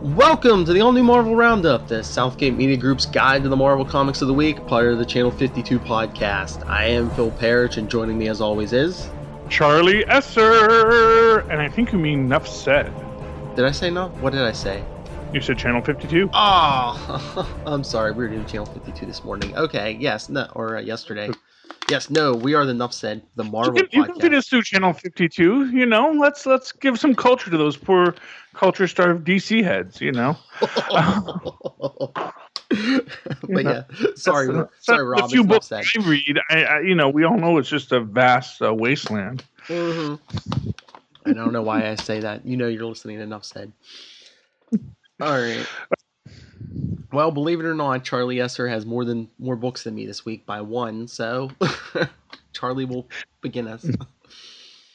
Welcome to the all-new Marvel Roundup, the Southgate Media Group's guide to the Marvel Comics of the Week, part of the Channel 52 podcast. I am Phil Parrish, and joining me as always is... Charlie Esser! And I think you mean enough said. Did I say no? What did I say? You said Channel 52? Oh, I'm sorry, we were doing Channel 52 this morning. Okay, yes, no, or yesterday. Yes, no, we are the Enough Said, the Marvel podcast. You can fit us through Channel 52, you know? Let's give some culture to those poor culture-starved DC heads, you know? But yeah, sorry, Rob. The few books I read, we all know it's just a vast wasteland. Mm-hmm. I don't know why I say that. You know you're listening to Enough Said. All right. Well, believe it or not, Charlie Esser has more books than me this week by one, so Charlie will begin us.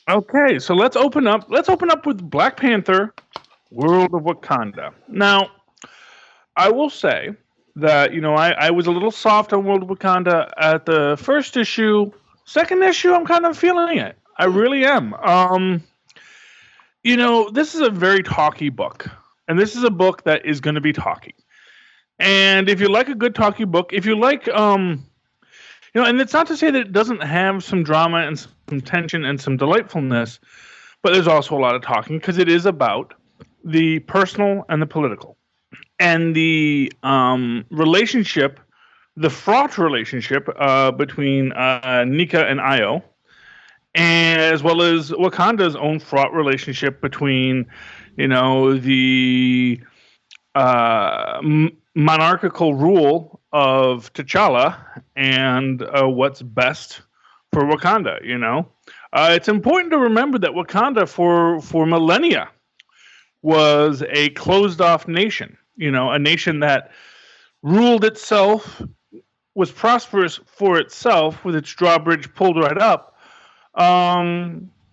Okay, so let's open up with Black Panther, World of Wakanda. Now, I will say that, I was a little soft on World of Wakanda at the first issue. Second issue, I'm kind of feeling it. I really am. This is a very talky book. And this is a book that is going to be talky. And if you like a good talky book, if you like, and it's not to say that it doesn't have some drama and some tension and some delightfulness, but there's also a lot of talking because it is about the personal and the political. And the relationship, the fraught relationship between Nika and Io, and as well as Wakanda's own fraught relationship between, the monarchical rule of T'Challa and what's best for Wakanda. It's important to remember that Wakanda for millennia was a closed-off nation. A nation that ruled itself, was prosperous for itself, with its drawbridge pulled right up.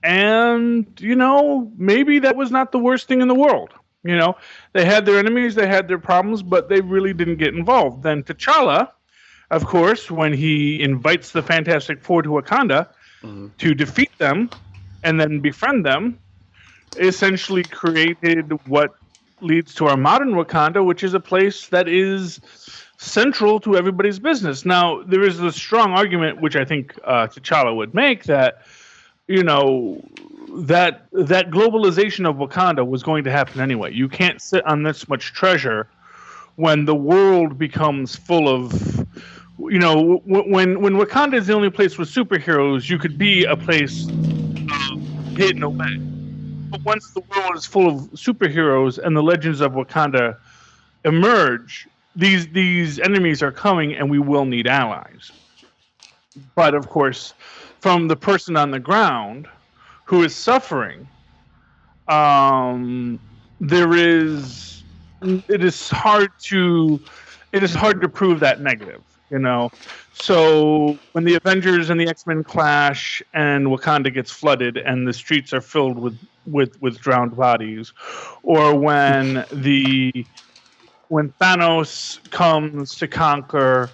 Maybe that was not the worst thing in the world. They had their enemies, they had their problems, but they really didn't get involved. Then T'Challa, of course, when he invites the Fantastic Four to Wakanda to defeat them and then befriend them, essentially created what leads to our modern Wakanda, which is a place that is central to everybody's business. Now, there is a strong argument, which I think T'Challa would make, that that globalization of Wakanda was going to happen anyway. You can't sit on this much treasure when the world becomes full of, when Wakanda is the only place with superheroes, you could be a place hidden away. But once the world is full of superheroes and the legends of Wakanda emerge, these enemies are coming and we will need allies. But of course, from the person on the ground who is suffering, it is hard to prove that negative, So when the Avengers and the X-Men clash and Wakanda gets flooded and the streets are filled with drowned bodies, or when Thanos comes to conquer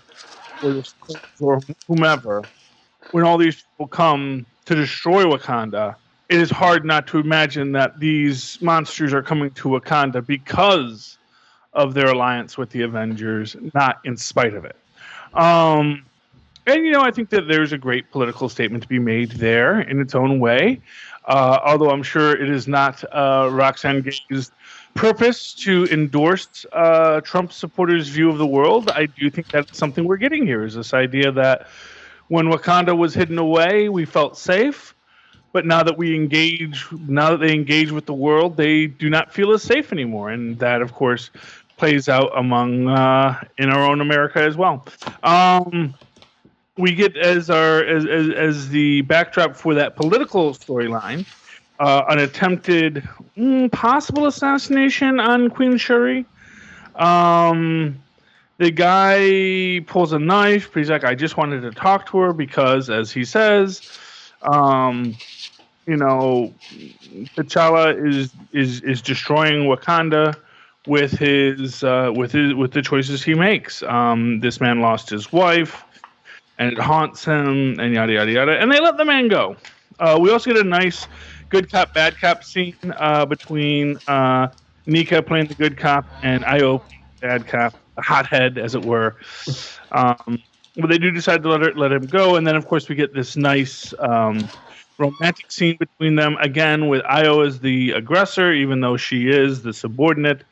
or whomever, when all these people come to destroy Wakanda, it is hard not to imagine that these monsters are coming to Wakanda because of their alliance with the Avengers, not in spite of it. I think that there's a great political statement to be made there in its own way, although I'm sure it is not Roxane Gay's purpose to endorse Trump supporters' view of the world. I do think that's something we're getting here, is this idea that when Wakanda was hidden away, we felt safe. But now that they engage with the world, they do not feel as safe anymore. And that, of course, plays out in our own America as well. We get as the backdrop for that political storyline, an attempted possible assassination on Queen Shuri. The guy pulls a knife, but he's like, I just wanted to talk to her because, as he says, T'Challa is destroying Wakanda with the choices he makes. This man lost his wife, and it haunts him, and yada yada yada. And they let the man go. We also get a nice good cop bad cop scene between Nika playing the good cop and Io playing the bad cop, a hothead, as it were. But they do decide to let him go, and then of course we get this nice romantic scene between them again, with Io as the aggressor, even though she is the subordinate.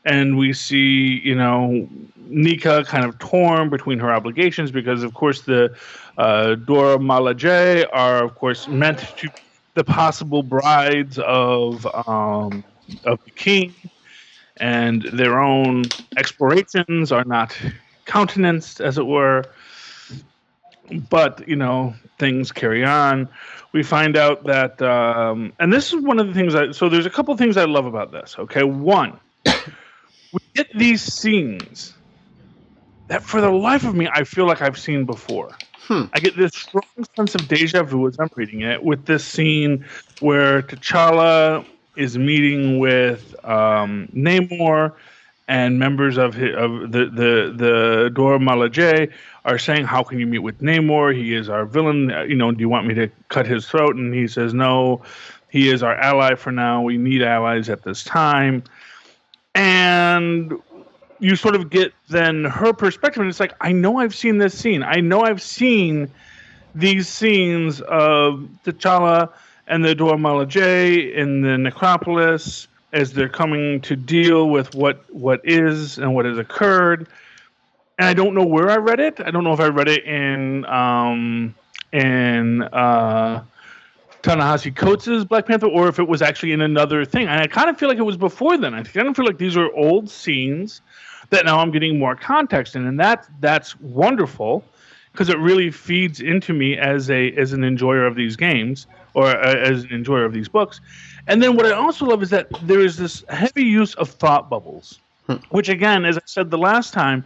And we see, Nika kind of torn between her obligations because, of course, the Dora Milaje are, of course, meant to be the possible brides of the king, and their own explorations are not countenanced, as it were. But, things carry on. We find out that, and this is one of the things so there's a couple of things I love about this, okay? One, we get these scenes that for the life of me, I feel like I've seen before. I get this strong sense of deja vu as I'm reading it, with this scene where T'Challa is meeting with Namor, and members of the Dora Milaje are saying, "How can you meet with Namor? He is our villain. Do you want me to cut his throat?" And he says, "No, he is our ally for now. We need allies at this time." And you sort of get then her perspective, and it's like, I know I've seen this scene. I know I've seen these scenes of T'Challa and the Dora Milaje in the necropolis as they're coming to deal with what is and what has occurred. And I don't know where I read it. I don't know if I read it in Ta-Nehisi Coates' Black Panther, or if it was actually in another thing. And I kind of feel like it was before then. I kind of feel like these are old scenes that now I'm getting more context in, and that's wonderful, because it really feeds into me as an enjoyer of these games, or as an enjoyer of these books. And then what I also love is that there is this heavy use of thought bubbles, which, again, as I said the last time,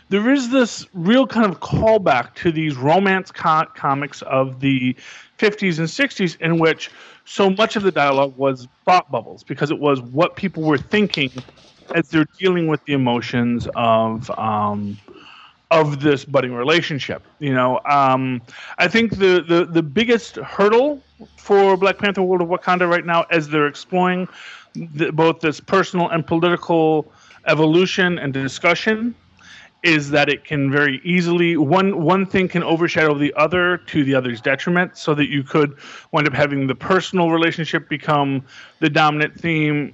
there is this real kind of callback to these romance comics of the 50s and 60s, in which so much of the dialogue was thought bubbles, because it was what people were thinking as they're dealing with the emotions of this budding relationship. I think the biggest hurdle for Black Panther: World of Wakanda right now, as they're exploring both this personal and political evolution and discussion, is that it can very easily, one thing can overshadow the other to the other's detriment, so that you could wind up having the personal relationship become the dominant theme,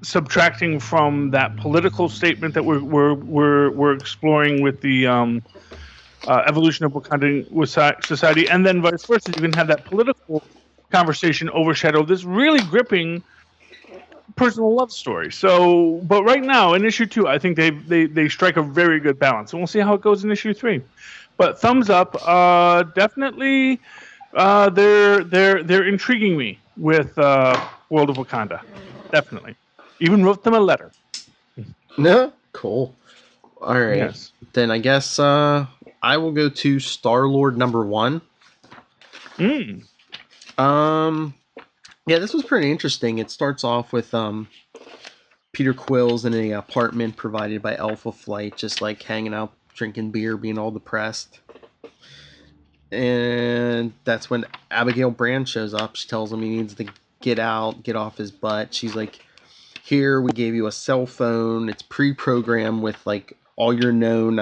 subtracting from that political statement that we're exploring with the evolution of Wakandan society, and then vice versa. You can have that political conversation overshadow this really gripping personal love story. So, but right now in issue 2, I think they strike a very good balance, and we'll see how it goes in issue 3. But thumbs up, definitely. They're intriguing me with World of Wakanda. Definitely, even wrote them a letter. No, cool. All right, yes. Then I guess I will go to Star-Lord #1. Yeah, this was pretty interesting. It starts off with Peter Quill's in an apartment provided by Alpha Flight, just like hanging out, drinking beer, being all depressed. And that's when Abigail Brand shows up. She tells him he needs to get out, get off his butt. She's like, "Here, we gave you a cell phone. It's pre-programmed with like all your known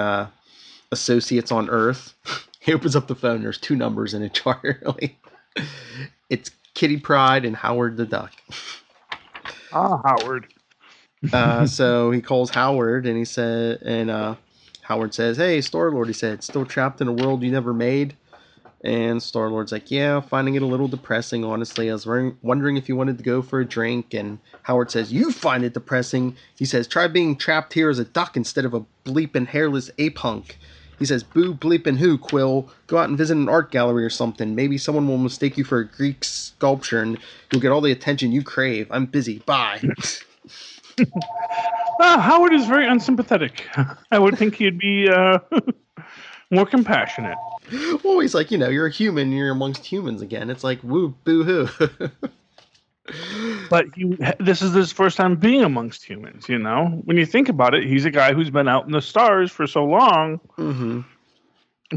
associates on Earth." He opens up the phone. There's 2 numbers in it, Charlie. It's Kitty Pryde and Howard the Duck. Howard. So he calls Howard, and Howard says, "Hey, Star-Lord," he said, "still trapped in a world you never made?" And Star-Lord's like, "Yeah, finding it a little depressing, honestly. I was wondering if you wanted to go for a drink." And Howard says, "You find it depressing?" He says, "Try being trapped here as a duck instead of a bleeping hairless ape hunk." He says, "Boo bleeping who, Quill? Go out and visit an art gallery or something. Maybe someone will mistake you for a Greek sculpture and you'll get all the attention you crave. I'm busy. Bye." Howard is very unsympathetic. I would think he'd be more compassionate. Well, he's like, you're a human, you're amongst humans again. It's like, woo, boo-hoo. But this is his first time being amongst humans, When you think about it, he's a guy who's been out in the stars for so long. Mm-hmm.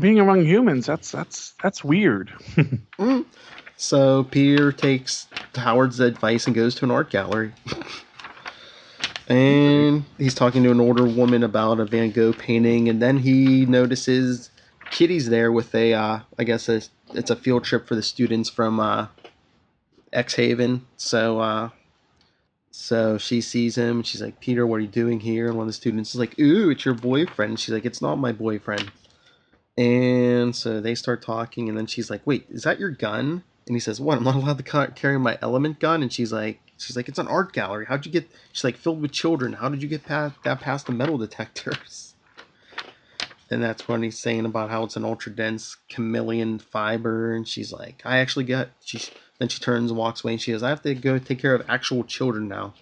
Being among humans, that's weird. So Peter takes Howard's advice and goes to an art gallery. And he's talking to an older woman about a Van Gogh painting, and then he notices Kitty's there with I guess it's a field trip for the students from X Haven. So she sees him, and she's like, Peter, what are you doing here? And one of the students is like, ooh, it's your boyfriend. And she's like, it's not my boyfriend. And so they start talking, and then she's like, wait, is that your gun? And he says, what, I'm not allowed to carry my element gun? And she's like, it's an art gallery. How'd you get, she's like, filled with children. How did you get past the metal detectors? And that's when he's saying about how it's an ultra dense chameleon fiber. And she's like, then she turns and walks away, and she goes, I have to go take care of actual children now.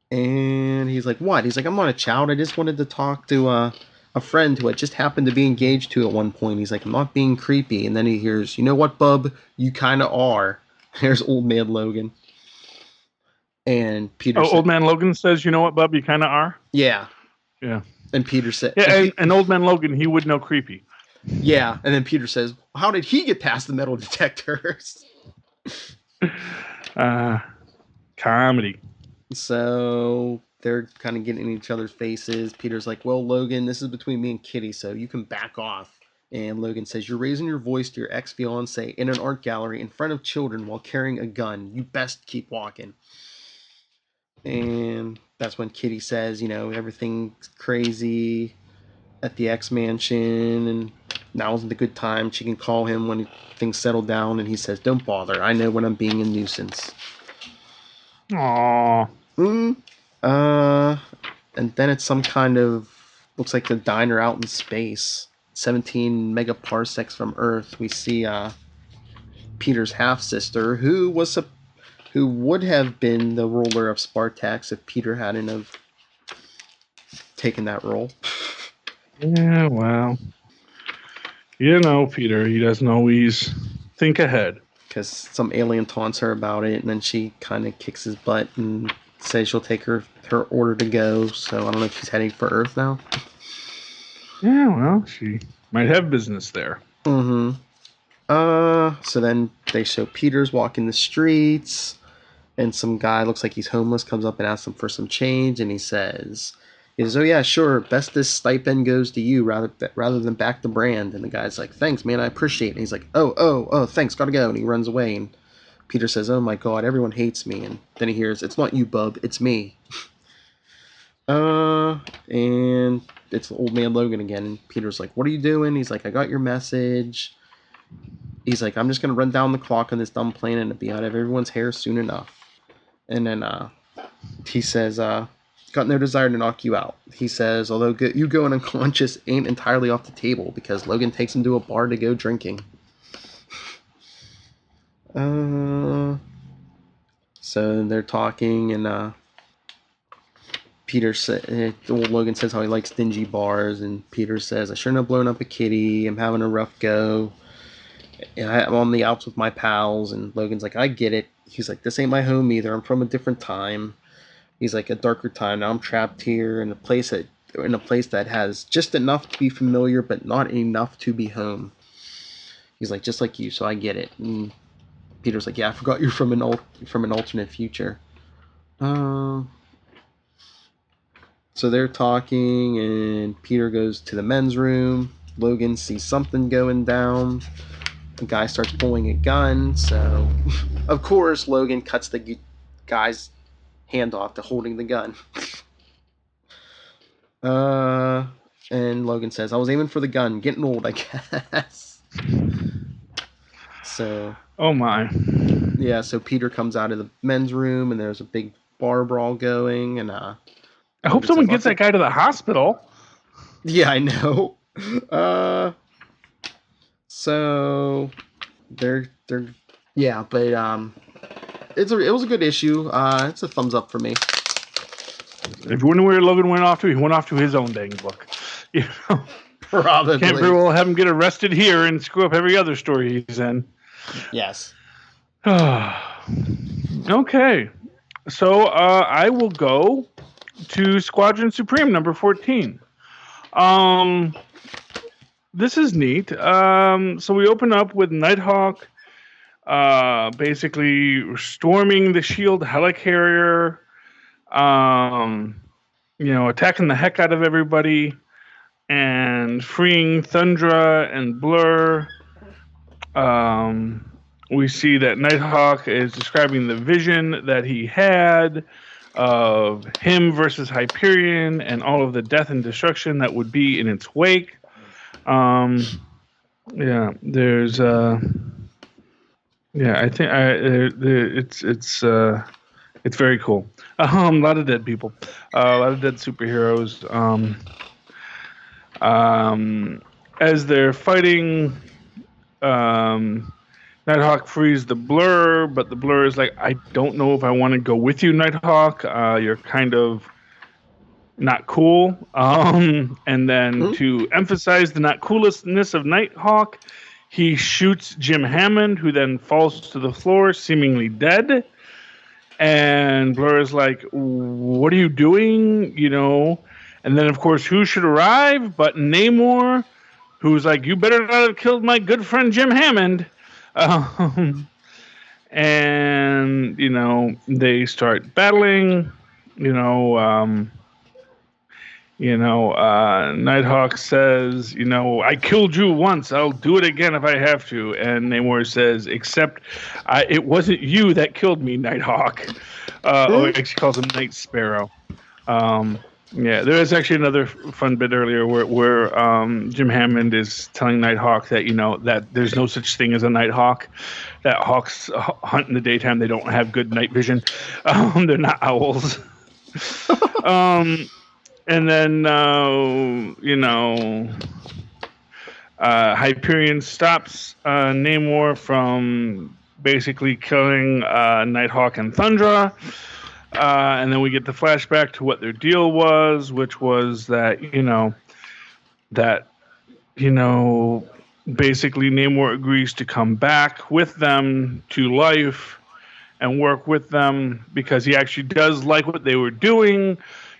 And he's like, what? He's like, I'm not a child. I just wanted to talk to a friend who I just happened to be engaged to at one point. He's like, I'm not being creepy. And then he hears, you know what, bub? You kind of are. There's old man Logan. And Peter old man Logan says, you know what, bub? You kind of are? Yeah. Yeah. And Peter said... Yeah, and old man Logan, he would know creepy. Yeah. And then Peter says, how did he get past the metal detectors? Comedy. So they're kind of getting in each other's faces. Peter's like, well, Logan, this is between me and Kitty, so you can back off. And Logan says, you're raising your voice to your ex-fiance in an art gallery in front of children while carrying a gun. You best keep walking. And that's when Kitty says, everything's crazy at the X mansion, and now isn't a good time. She can call him when things settle down, and he says, don't bother. I know when I'm being a nuisance. Aww. And then it's some kind of, looks like a diner out in space. 17 megaparsecs from Earth. We see Peter's half-sister, who would have been the ruler of Spartax if Peter hadn't have taken that role. Yeah, well, Peter, he doesn't always think ahead. Because some alien taunts her about it, and then she kind of kicks his butt and says she'll take her order to go. So I don't know if she's heading for Earth now. Yeah, well, she might have business there. Mm-hmm. So then they show Peter's walking the streets, and some guy, looks like he's homeless, comes up and asks him for some change, and he says, oh yeah, sure, best this stipend goes to you rather than back the brand. And the guy's like, thanks, man, I appreciate it. And he's like, oh, thanks, gotta go. And he runs away, and Peter says, oh my god, everyone hates me. And then he hears, it's not you, bub, it's me. And it's old man Logan again, and Peter's like, what are you doing? He's like, I got your message. He's like, I'm just gonna run down the clock on this dumb planet and be out of everyone's hair soon enough. And then he says, got no desire to knock you out. He says, although you going unconscious ain't entirely off the table, because Logan takes him to a bar to go drinking. So they're talking, and Logan says how he likes dingy bars, and Peter says, I shouldn't have blown up a kitty. I'm having a rough go. I'm on the outs with my pals. And Logan's like, I get it. He's like, this ain't my home either. I'm from a different time. He's like, a darker time. Now I'm trapped here in a place that has just enough to be familiar, but not enough to be home. He's like, just like you, so I get it. And Peter's like, yeah, I forgot you're from an alternate future. So they're talking, and Peter goes to the men's room. Logan sees something going down. The guy starts pulling a gun, so of course Logan cuts the guy's hand off to holding the gun. And Logan says, I was aiming for the gun, getting old, I guess. So oh my. Yeah, so Peter comes out of the men's room, and there's a big bar brawl going, and I hope someone gets that guy to the hospital. Yeah, I know. So they're yeah, but it was a good issue. It's a thumbs up for me. If you wonder where Logan went off to, he went off to his own dang book. Probably. Can't very well have him get arrested here and screw up every other story he's in. Yes. Okay, so I will go to Squadron Supreme number 14. This is neat. So we open up with Nighthawk basically storming the SHIELD helicarrier. Attacking the heck out of everybody and freeing Thundra and Blur. We see that Nighthawk is describing the vision that he had of him versus Hyperion and all of the death and destruction that would be in its wake. There's I think it's very cool. A lot of dead people, a lot of dead superheroes. As they're fighting, Nighthawk frees the Blur, but the Blur is like, I don't know if I want to go with you, Nighthawk. You're kind of not cool. And then to emphasize the not coolness of Nighthawk, he shoots Jim Hammond, who then falls to the floor, seemingly dead. And Blur is like, what are you doing? And then, of course, who should arrive but Namor, who's like, you better not have killed my good friend Jim Hammond. And, they start battling. Nighthawk says, I killed you once. I'll do it again if I have to. And Namor says, except it wasn't you that killed me, Nighthawk. She calls him Night Sparrow. There was actually another fun bit earlier where Jim Hammond is telling Nighthawk that, that there's no such thing as a Nighthawk. That hawks hunt in the daytime. They don't have good night vision. They're not owls. And then, Hyperion stops Namor from basically killing Nighthawk and Thundra. And then we get the flashback to what their deal was, which was that, basically Namor agrees to come back with them to life and work with them because he actually does like what they were doing.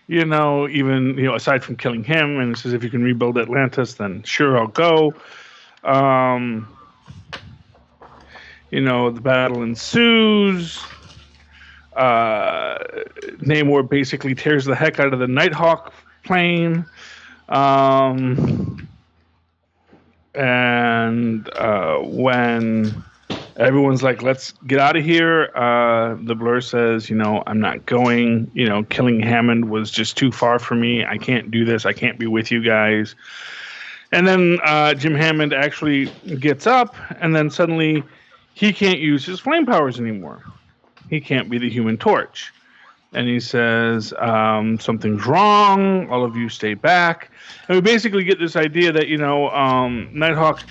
Even, aside from killing him, and says, if you can rebuild Atlantis, then sure, I'll go. The battle ensues. Namor basically tears the heck out of the Nighthawk plane. When everyone's like, let's get out of here, the Blur says, I'm not going. Killing Hammond was just too far for me. I can't do this. I can't be with you guys. And then Jim Hammond actually gets up, and then suddenly he can't use his flame powers anymore. He can't be the Human Torch. And he says, something's wrong. All of you stay back. And we basically get this idea that, Nighthawk,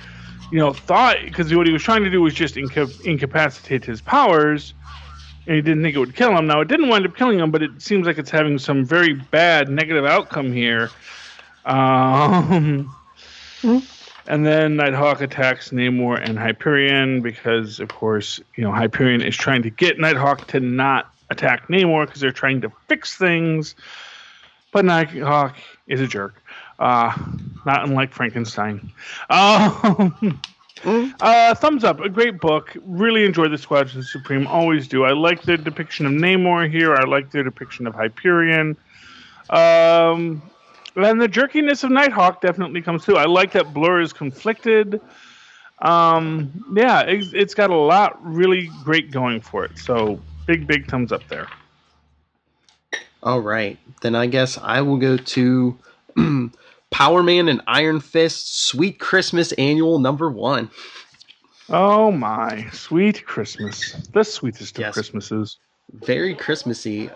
thought, because what he was trying to do was just incapacitate his powers, and he didn't think it would kill him. Now, it didn't wind up killing him, but it seems like it's having some very bad negative outcome here. And then Nighthawk attacks Namor and Hyperion because, of course, Hyperion is trying to get Nighthawk to not attack Namor because they're trying to fix things. But Nighthawk is a jerk. Not unlike Frankenstein. Thumbs up. A great book. Really enjoyed the Squadron Supreme. Always do. I like their depiction of Namor here. I like their depiction of Hyperion. And the jerkiness of Nighthawk definitely comes through. I like that Blur is conflicted. It's got a lot really great going for it. So big thumbs up there. All right. Then I guess I will go to Power Man and Iron Fist Sweet Christmas Annual #1. Oh my, Sweet Christmas. The sweetest of Christmases. Very Christmassy.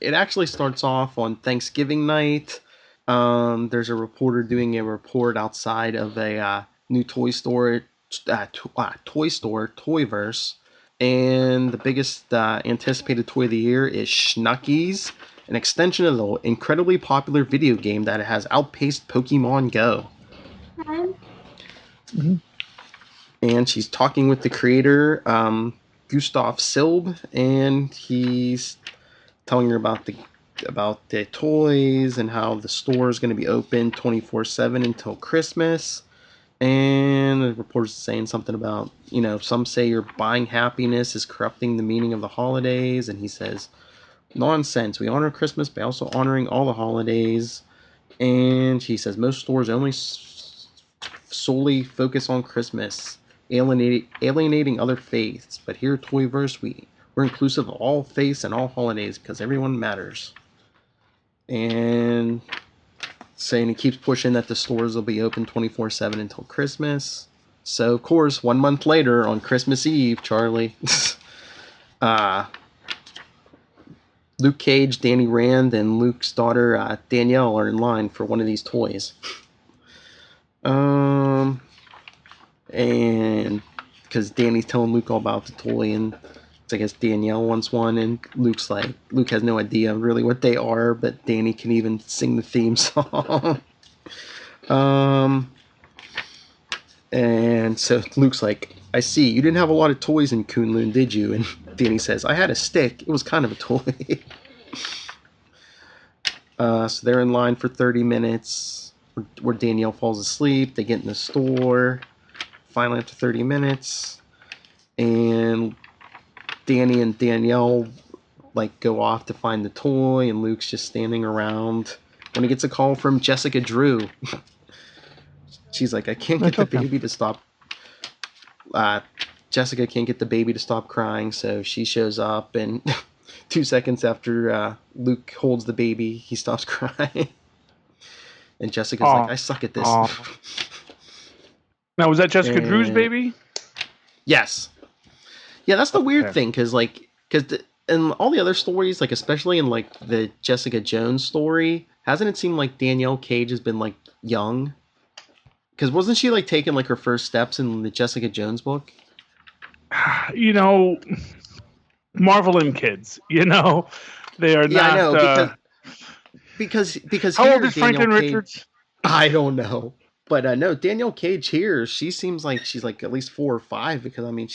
It actually starts off on Thanksgiving night. There's a reporter doing a report outside of a new toy store, Toyverse, and the biggest anticipated toy of the year is Schnuckies, an extension of the incredibly popular video game that has outpaced Pokemon Go. Mm-hmm. And she's talking with the creator, Gustav Silb, and he's telling her about the toys and how the store is going to be open 24/7 until Christmas. And the reporter's saying something about, some say your buying happiness is corrupting the meaning of the holidays. And he says, nonsense. We honor Christmas by also honoring all the holidays. And she says most stores only solely focus on Christmas, alienating other faiths. But here at Toyverse, we're inclusive of all faiths and all holidays because everyone matters. And saying he keeps pushing that the stores will be open 24/7 until Christmas. So, of course, 1 month later on Christmas Eve, Charlie, Luke Cage, Danny Rand, and Luke's daughter Danielle are in line for one of these toys. And because Danny's telling Luke all about the toy, and I guess Danielle wants one, and Luke has no idea really what they are, but Danny can even sing the theme song. And so Luke's like, I see, you didn't have a lot of toys in Kunlun, did you? And Danny says, I had a stick. It was kind of a toy. So they're in line for 30 minutes where Danielle falls asleep. They get in the store. Finally, after 30 minutes, and Danny and Danielle go off to find the toy, and Luke's just standing around when he gets a call from Jessica Drew. She's like, I can't get the baby to stop. Jessica can't get the baby to stop crying, so she shows up, and 2 seconds after Luke holds the baby, he stops crying. And Jessica's like, I suck at this. Now, was that Jessica Drew's baby? Yes. Yeah, that's the weird thing, because in all the other stories, especially in the Jessica Jones story, hasn't it seemed like Danielle Cage has been young? Because wasn't she taking her first steps in the Jessica Jones book? Marvel and kids, they are not. Yeah, I know, because how old is Franklin Richards? I don't know, but no, Danielle Cage here, she seems like she's at least 4 or 5, because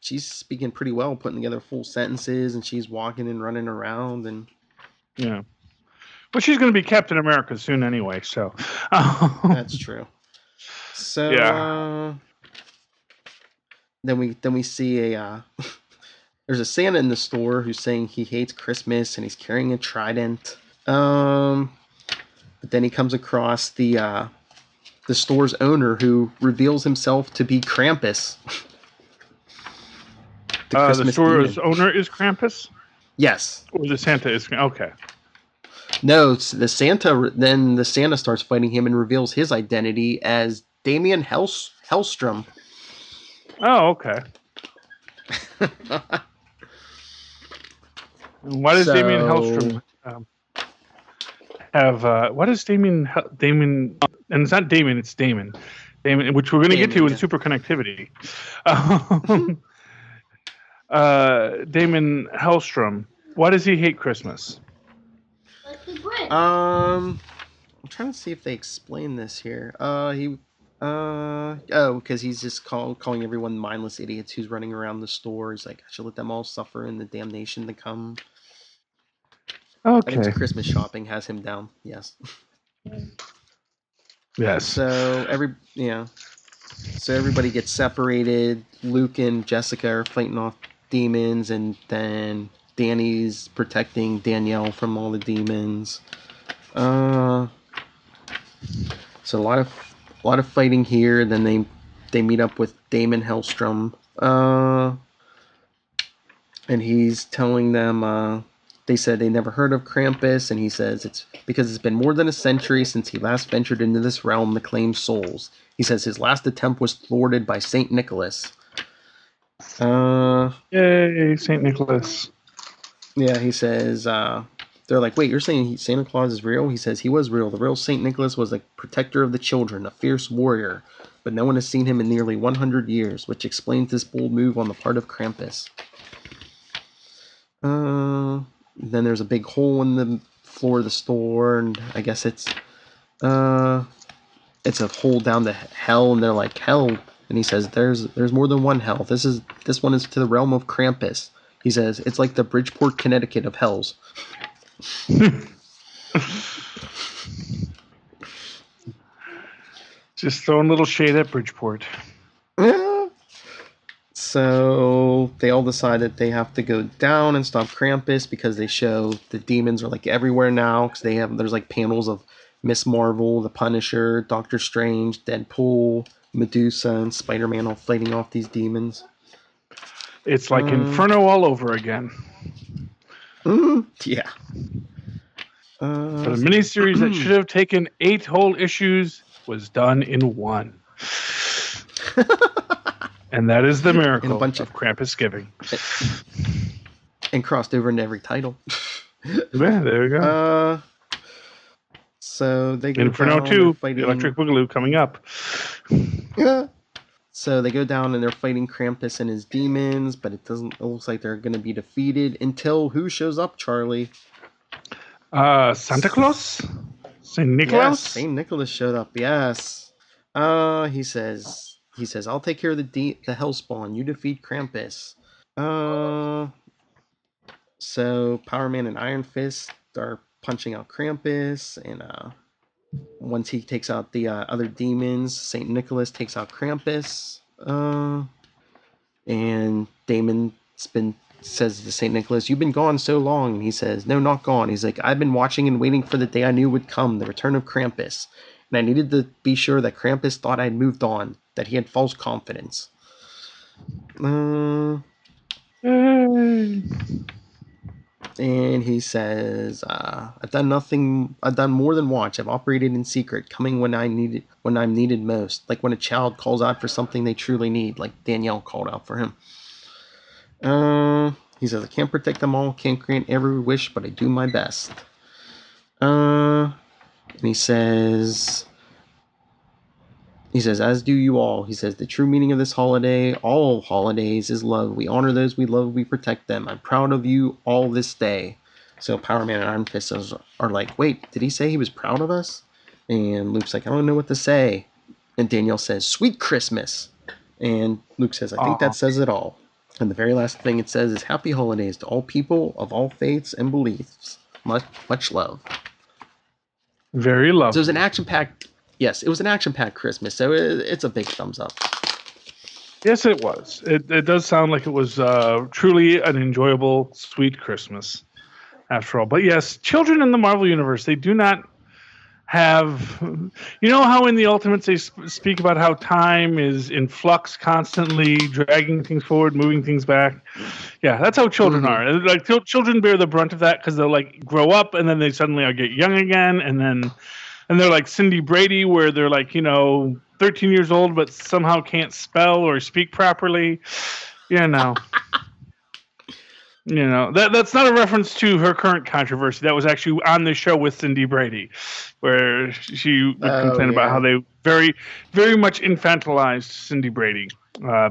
she's speaking pretty well, putting together full sentences, and she's walking and running around, and yeah. Well, she's going to be Captain America soon anyway, so that's true. So yeah. Then we see there's a Santa in the store who's saying he hates Christmas and he's carrying a trident. But then he comes across the store's owner, who reveals himself to be Krampus. The store's owner is Krampus? Yes. Or the Santa is okay. No, the Santa starts fighting him and reveals his identity as Damien Hellstrom. Oh, okay. Why does Damien Hellstrom have? What does Damien? And it's not Damien; it's Damon. Damon, which we're going to get to in super connectivity. Damon Hellstrom. Why does he hate Christmas? I'm trying to see if they explain this here. Because he's just calling everyone mindless idiots who's running around the store. He's like, I should let them all suffer in the damnation to come. Okay. I think Christmas shopping has him down. Yes. Yes. So everybody gets separated. Luke and Jessica are fighting off demons, and then Danny's protecting Danielle from all the demons. So a lot of fighting here. Then they meet up with Damon Hellstrom, and he's telling them they said they never heard of Krampus, and he says it's because it's been more than a century since he last ventured into this realm to claim souls. He says his last attempt was thwarted by Saint Nicholas. Yay, Saint Nicholas. Yeah, he says they're like, wait, you're saying Santa Claus is real? He says he was real. The real Saint Nicholas was a protector of the children, a fierce warrior, but no one has seen him in nearly 100 years, which explains this bold move on the part of Krampus. Then there's a big hole in the floor of the store, and I guess it's a hole down to hell, and they're like, hell, and he says there's more than one hell. This one is to the realm of Krampus. He says it's like the Bridgeport, Connecticut of hells. Just throwing a little shade at Bridgeport. So So they all decide that they have to go down and stop Krampus because they show the demons are like everywhere now because there's like panels of Miss Marvel, the Punisher, Doctor Strange, Deadpool, Medusa, and Spider-Man all fighting off these demons. It's like Inferno all over again. Yeah. For the miniseries that should have taken 8 whole issues was done in 1. And that is the miracle of Krampus Giving. And crossed over into every title. Yeah, there we go. So they go Inferno down, 2, fighting... Electric Boogaloo coming up. Yeah. So they go down and they're fighting Krampus and his demons, but it looks like they're going to be defeated until who shows up, Charlie? Santa Claus? St. Nicholas? Yes, St. Nicholas showed up, yes. He says, I'll take care of the Hellspawn. You defeat Krampus. So Power Man and Iron Fist are punching out Krampus, and once he takes out the other demons, St. Nicholas takes out Krampus. And Damon says to St. Nicholas, "You've been gone so long." And he says, "No, not gone." He's like, "I've been watching and waiting for the day I knew would come, the return of Krampus. And I needed to be sure that Krampus thought I'd moved on, that he had false confidence." And he says, I've done more than watch. I've operated in secret, coming when I'm needed most. Like when a child calls out for something they truly need, like Danielle called out for him. He says, "I can't protect them all, can't grant every wish, but I do my best." And he says, "As do you all." He says, "The true meaning of this holiday, all holidays, is love. We honor those we love, we protect them. I'm proud of you all this day." So Power Man and Iron Fist are like, "Wait, did he say he was proud of us?" And Luke's like, "I don't know what to say." And Danielle says, "Sweet Christmas." And Luke says, "I think that says it all." And the very last thing it says is, "Happy holidays to all people of all faiths and beliefs. Much love." Very lovely. So it was an action-packed... Yes, it was an action-packed Christmas, so it's a big thumbs up. Yes, it was. It does sound like it was truly an enjoyable, sweet Christmas, after all. But yes, children in the Marvel Universe, they do not have... You know how in the Ultimates they speak about how time is in flux, constantly dragging things forward, moving things back? Yeah, that's how children are. Like children bear the brunt of that because they'll like grow up and then they suddenly get young again, and they're like Cindy Brady, where they're like, 13 years old, but somehow can't spell or speak properly. That's not a reference to her current controversy. That was actually on the show with Cindy Brady, where she would complain about how they very, very much infantilized Cindy Brady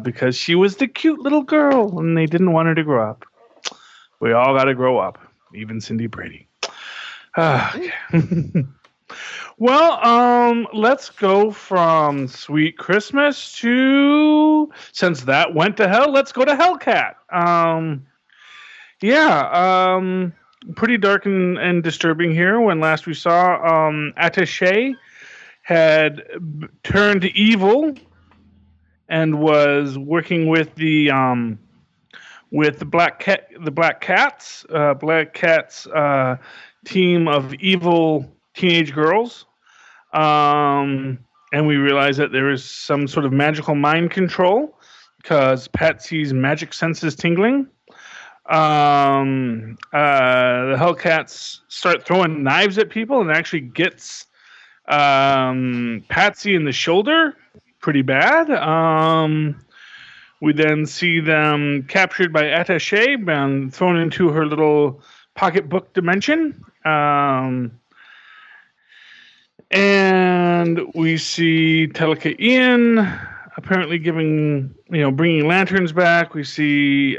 because she was the cute little girl and they didn't want her to grow up. We all got to grow up, even Cindy Brady. Okay. Well, let's go from Sweet Christmas to, since that went to hell, let's go to Hellcat. Pretty dark and disturbing here. When last we saw, Attaché had turned evil and was working with the Black Cats team of evil teenage girls, and we realize that there is some sort of magical mind control because Patsy's magic senses tingling. The Hellcats start throwing knives at people and actually gets Patsy in the shoulder pretty bad. We then see them captured by Attaché and thrown into her little pocketbook dimension. And we see Teleka Ian apparently bringing lanterns back. We see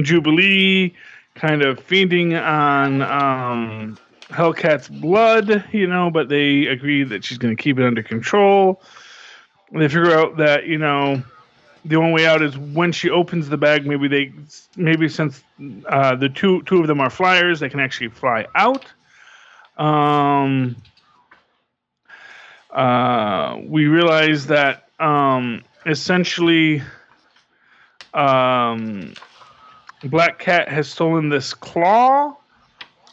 Jubilee kind of feeding on Hellcat's blood, but they agree that she's going to keep it under control. They figure out that, the only way out is when she opens the bag. Maybe since the two of them are flyers, they can actually fly out. We realize that essentially Black Cat has stolen this claw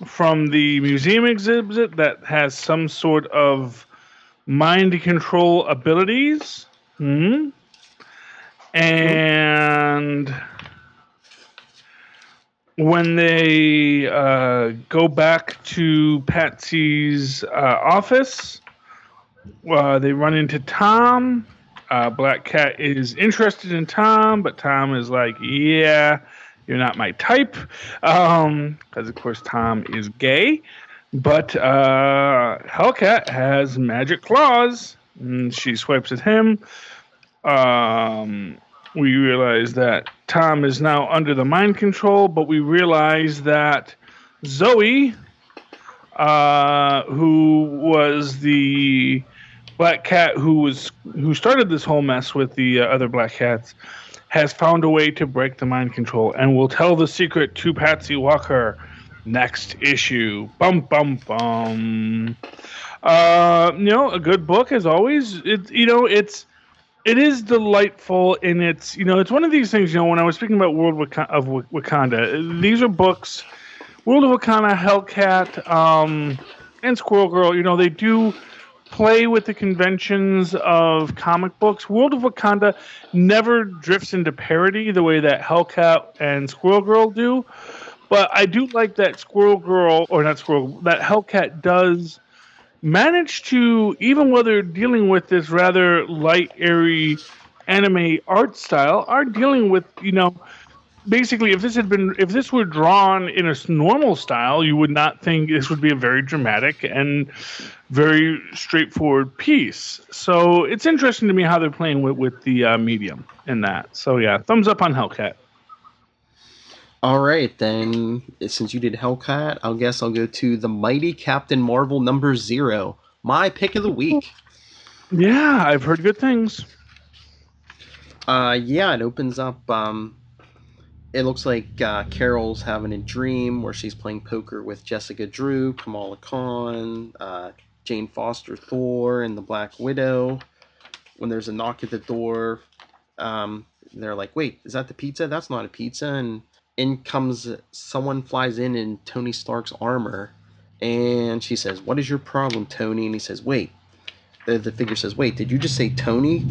from the museum exhibit that has some sort of mind control abilities. And when they go back to Patsy's office, they run into Tom. Black Cat is interested in Tom, but Tom is like, yeah, you're not my type. Because, of course, Tom is gay. But Hellcat has magic claws, and she swipes at him. We realize that Tom is now under the mind control, but we realize that Zoe, who was the Black Cat who started this whole mess with the other Black Cats, has found a way to break the mind control and will tell the secret to Patsy Walker next issue. Bum bum bum. A good book as always. It is delightful in its, it's one of these things, when I was speaking about World of Wakanda, these are books, World of Wakanda, Hellcat, and Squirrel Girl, they do play with the conventions of comic books. World of Wakanda never drifts into parody the way that Hellcat and Squirrel Girl do, but I do like that that Hellcat does manage to, even while they're dealing with this rather light, airy anime art style, are dealing with, basically if this were drawn in a normal style, you would not think this would be a very dramatic and very straightforward piece. So it's interesting to me how they're playing with the medium in that. So yeah, thumbs up on Hellcat. All right, then, since you did Hellcat, I'll go to The Mighty Captain Marvel #0, my pick of the week. Yeah, I've heard good things. It opens up, it looks like Carol's having a dream where she's playing poker with Jessica Drew, Kamala Khan, Jane Foster, Thor, and the Black Widow. When there's a knock at the door, they're like, wait, is that the pizza? That's not a pizza. And someone flies in Tony Stark's armor, and she says, what is your problem, Tony? And he says, wait. The figure says, wait, did you just say Tony?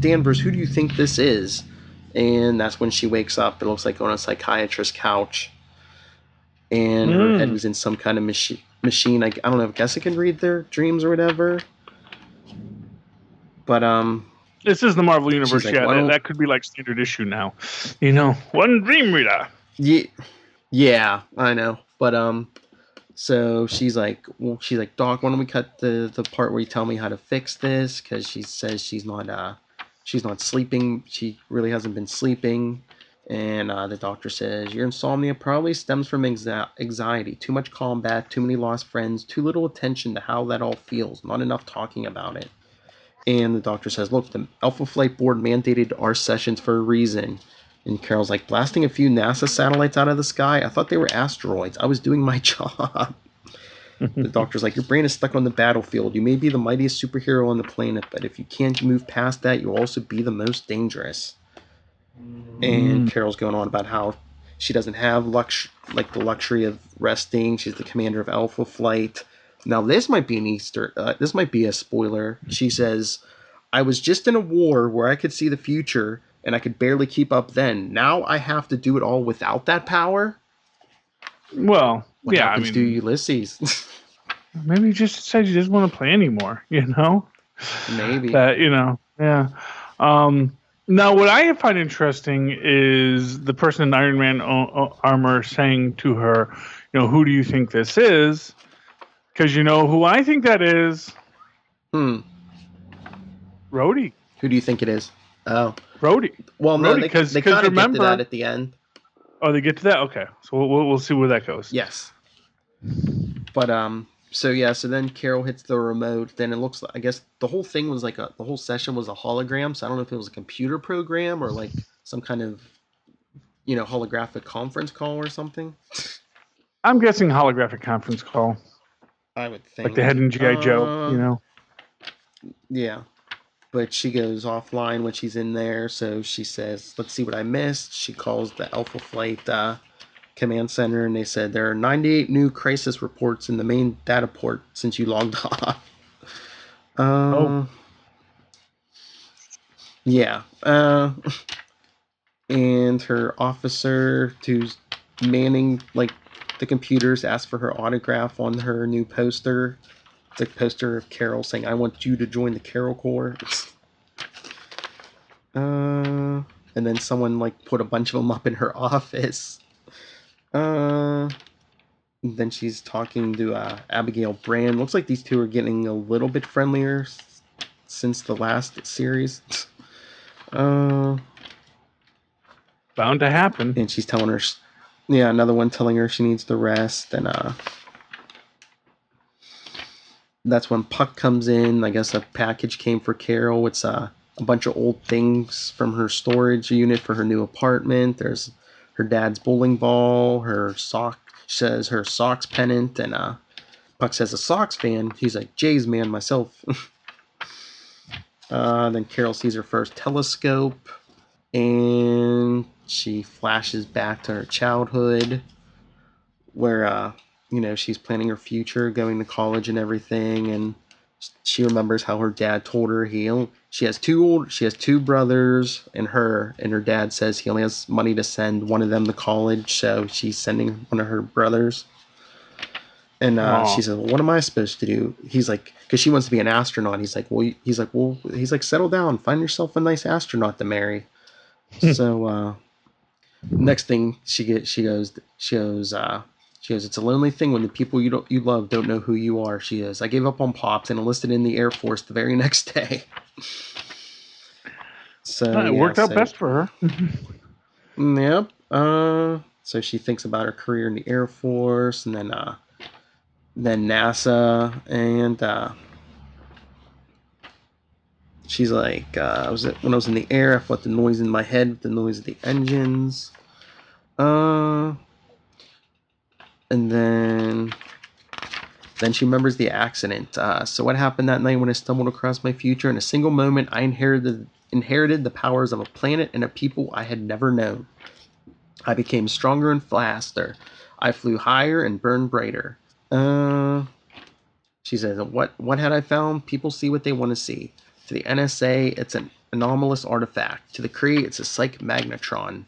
Danvers, who do you think this is? And that's when she wakes up. It looks like on a psychiatrist's couch, and her head was in some kind of machine. I don't know, I guess it can read their dreams or whatever. But this is the Marvel Universe. Like, that could be like standard issue now. One dream reader. Yeah, I know. But so she's like, Doc, why don't we cut the part where you tell me how to fix this? Because she says she's not sleeping. She really hasn't been sleeping. And the doctor says, your insomnia probably stems from anxiety, too much combat, too many lost friends, too little attention to how that all feels, not enough talking about it. And the doctor says, look, the Alpha Flight Board mandated our sessions for a reason. And Carol's like, blasting a few NASA satellites out of the sky? I thought they were asteroids. I was doing my job. The doctor's like, your brain is stuck on the battlefield. You may be the mightiest superhero on the planet, but if you can't move past that, you'll also be the most dangerous. And Carol's going on about how she doesn't have the luxury of resting. She's the commander of Alpha Flight. Now, this might be this might be a spoiler. She says, I was just in a war where I could see the future, and I could barely keep up then. Now I have to do it all without that power? Well, what happens to Ulysses? Maybe you just decided you didn't want to play anymore, Maybe. Yeah. Now, what I find interesting is the person in Iron Man armor saying to her, who do you think this is? Because who I think that is? Rhodey. Who do you think it is? Oh. Rhodey. Well, no, they kind of get to that at the end. Oh, they get to that? Okay. So we'll see where that goes. Yes. But, so then Carol hits the remote. Then it looks like, I guess the whole thing was the whole session was a hologram. So I don't know if it was a computer program or some kind of, holographic conference call or something. I'm guessing holographic conference call. I would think. Like they had in G.I. Joe, Yeah. but she goes offline when she's in there. So she says, "Let's see what I missed." She calls the Alpha Flight command center, and they said there are 98 new crisis reports in the main data port since you logged off. Oh. Yeah. And her officer who's manning like the computers asked for her autograph on her new poster. It's a poster of Carol saying, "I want you to join the Carol Corps." And then someone like put a bunch of them up in her office. Then she's talking to Abigail Brand. Looks like these two are getting a little bit friendlier since the last series. Bound to happen. And she's telling her, yeah, another one telling her she needs to rest. And that's when Puck comes in. I guess a package came for Carol. It's a bunch of old things from her storage unit for her new apartment. There's her dad's bowling ball, her sock, says her Sox pennant, and Puck says a Sox fan. He's like, Jays man myself. Then Carol sees her first telescope, and she flashes back to her childhood, where she's planning her future, going to college and everything, and she remembers how her dad told her she has two brothers, and her dad says he only has money to send one of them to college, so she's sending one of her brothers. And she says, "Well, what am I supposed to do?" He's like, because she wants to be an astronaut. He's like, settle down, find yourself a nice astronaut to marry. So next thing she goes, "It's a lonely thing when the people you love don't know who you are." She goes, "I gave up on Pops and enlisted in the Air Force the very next day." So it worked out best for her. Yep. So she thinks about her career in the Air Force, and then NASA, and she's like, when I was in the air, I felt the noise in my head with the noise of the engines. And then she remembers the accident. So what happened that night when I stumbled across my future? In a single moment, I inherited the powers of a planet and a people I had never known. I became stronger and faster. I flew higher and burned brighter. She says, what had I found? People see what they want to see. To the NSA, it's an anomalous artifact. To the Kree, it's a psych magnetron.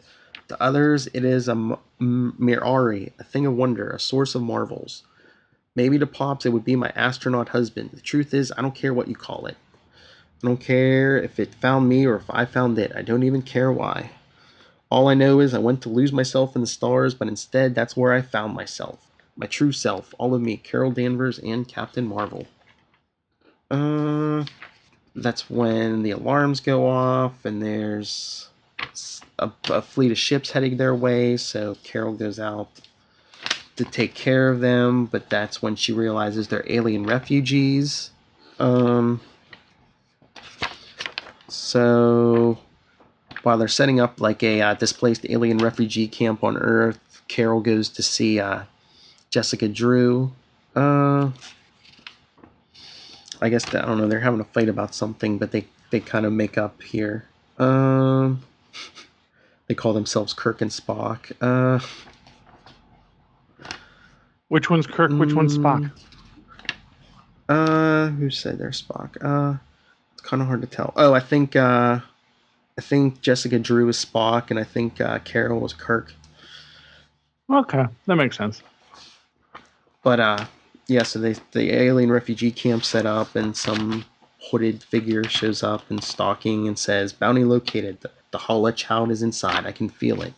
To others, it is a mirari, a thing of wonder, a source of marvels. Maybe to Pops, it would be my astronaut husband. The truth is, I don't care what you call it. I don't care if it found me or if I found it. I don't even care why. All I know is I went to lose myself in the stars, but instead, that's where I found myself. My true self, all of me, Carol Danvers and Captain Marvel. That's when the alarms go off, and there's a fleet of ships heading their way, so Carol goes out to take care of them, but that's when she realizes they're alien refugees. So while they're setting up like a displaced alien refugee camp on Earth, Carol goes to see Jessica Drew. I guess I don't know. They're having a fight about something, but they kind of make up here. They call themselves Kirk and Spock. Which one's Kirk? Which one's Spock? Who said they're Spock? It's kind of hard to tell. Oh, I think Jessica Drew is Spock, and I think Carol was Kirk. Okay, that makes sense. But yeah, so the alien refugee camp set up, and some hooded figure shows up and stalking and says, "Bounty located. The Hala child is inside. I can feel it."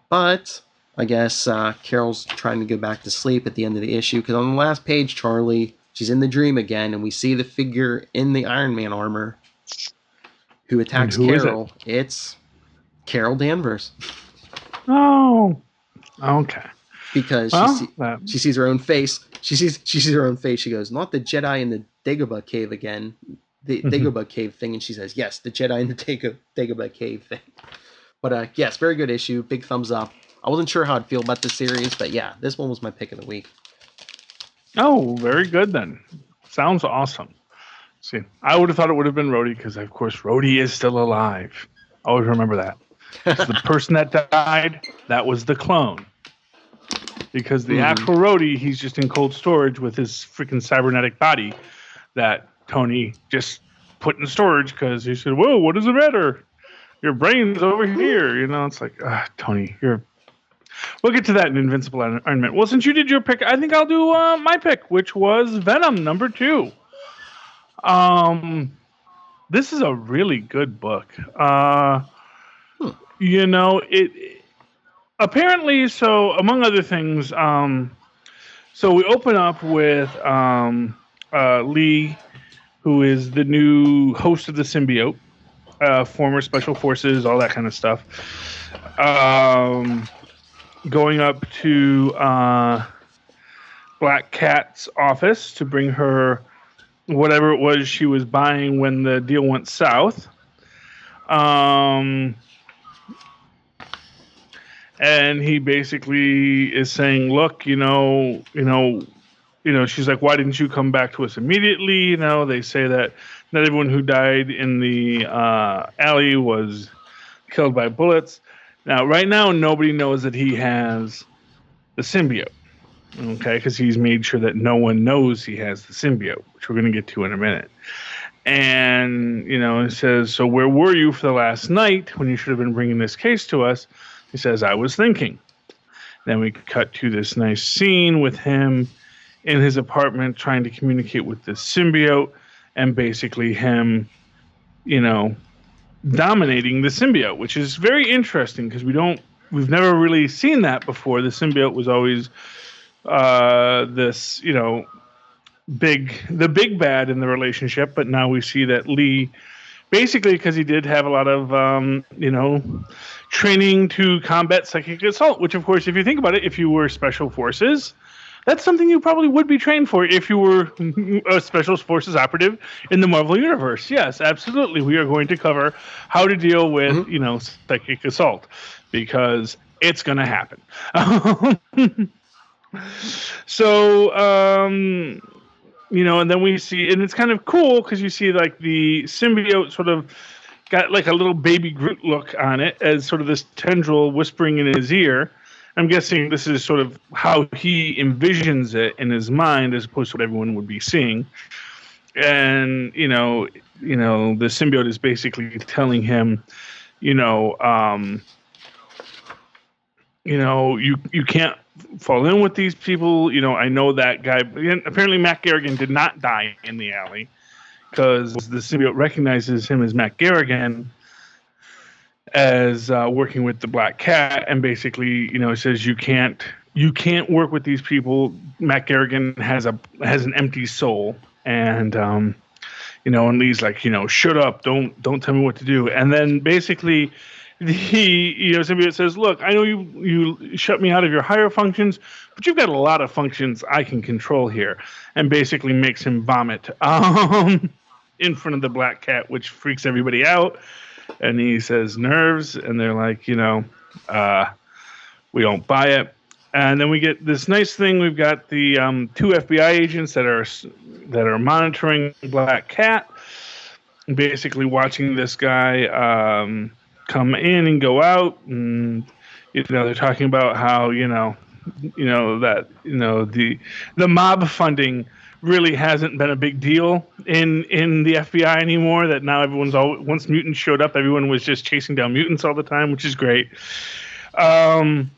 But I guess Carol's trying to go back to sleep at the end of the issue, because on the last page, Charlie, she's in the dream again, and we see the figure in the Iron Man armor who attacks Carol. It's Carol Danvers. Oh, okay. Because she sees her own face. She sees her own face. She goes, "Not the Jedi in the Dagobah cave again, the Dagobah cave thing." And she says, "Yes, the Jedi in the Dagobah cave thing." But yes, very good issue. Big thumbs up. I wasn't sure how I'd feel about this series, but yeah, this one was my pick of the week. Oh, very good then. Sounds awesome. See, I would have thought it would have been Rhodey because, of course, Rhodey is still alive. Always remember that. So the person that died, that was the clone. Because the actual Rhodey, he's just in cold storage with his freaking cybernetic body that Tony just put in storage because he said, "Whoa, what does it matter? Your brain's over here." You know, it's like, Tony, we'll get to that in Invincible Iron Man. Well, since you did your pick, I think I'll do my pick, which was Venom #2. This is a really good book. You know, it apparently, so among other things, so we open up with Lee, who is the new host of the symbiote, former Special Forces, all that kind of stuff. Going up to Black Cat's office to bring her whatever it was she was buying when the deal went south. And he basically is saying, "Look, she's like, why didn't you come back to us immediately? You know, they say that not everyone who died in the alley was killed by bullets. Now, right now, nobody knows that he has the symbiote, okay, because he's made sure that no one knows he has the symbiote, which we're going to get to in a minute. And, he says, so where were you for the last night when you should have been bringing this case to us? He says, I was thinking. Then we cut to this nice scene with him in his apartment trying to communicate with the symbiote and basically him, dominating the symbiote, which is very interesting because we've never really seen that before. The symbiote was always this, the big bad in the relationship, but now we see that Lee, basically because he did have a lot of, training to combat psychic assault, which of course, if you think about it, if you were Special Forces, that's something you probably would be trained for if you were a Special Forces operative in the Marvel Universe. Yes, absolutely. We are going to cover how to deal with, psychic assault because it's going to happen. So, and then we see, and it's kind of cool because you see like the symbiote sort of got like a little baby Groot look on it as sort of this tendril whispering in his ear. I'm guessing this is sort of how he envisions it in his mind as opposed to what everyone would be seeing. And, the symbiote is basically telling him, you can't fall in with these people. I know that guy. Apparently Matt Garrigan did not die in the alley because the symbiote recognizes him as Matt Garrigan as working with the Black Cat, and basically, says you can't work with these people. Matt Garrigan has an empty soul, and and Lee's like, shut up, don't tell me what to do. And then basically, symbiote says, look, I know you shut me out of your higher functions, but you've got a lot of functions I can control here, and basically makes him vomit in front of the Black Cat, which freaks everybody out. And he says nerves, and they're like, we don't buy it. And then we get this nice thing. We've got the 2 FBI agents that are monitoring Black Cat, basically watching this guy come in and go out. And they're talking about how the mob funding really hasn't been a big deal in the FBI anymore, that now once mutants showed up, everyone was just chasing down mutants all the time, which is great. And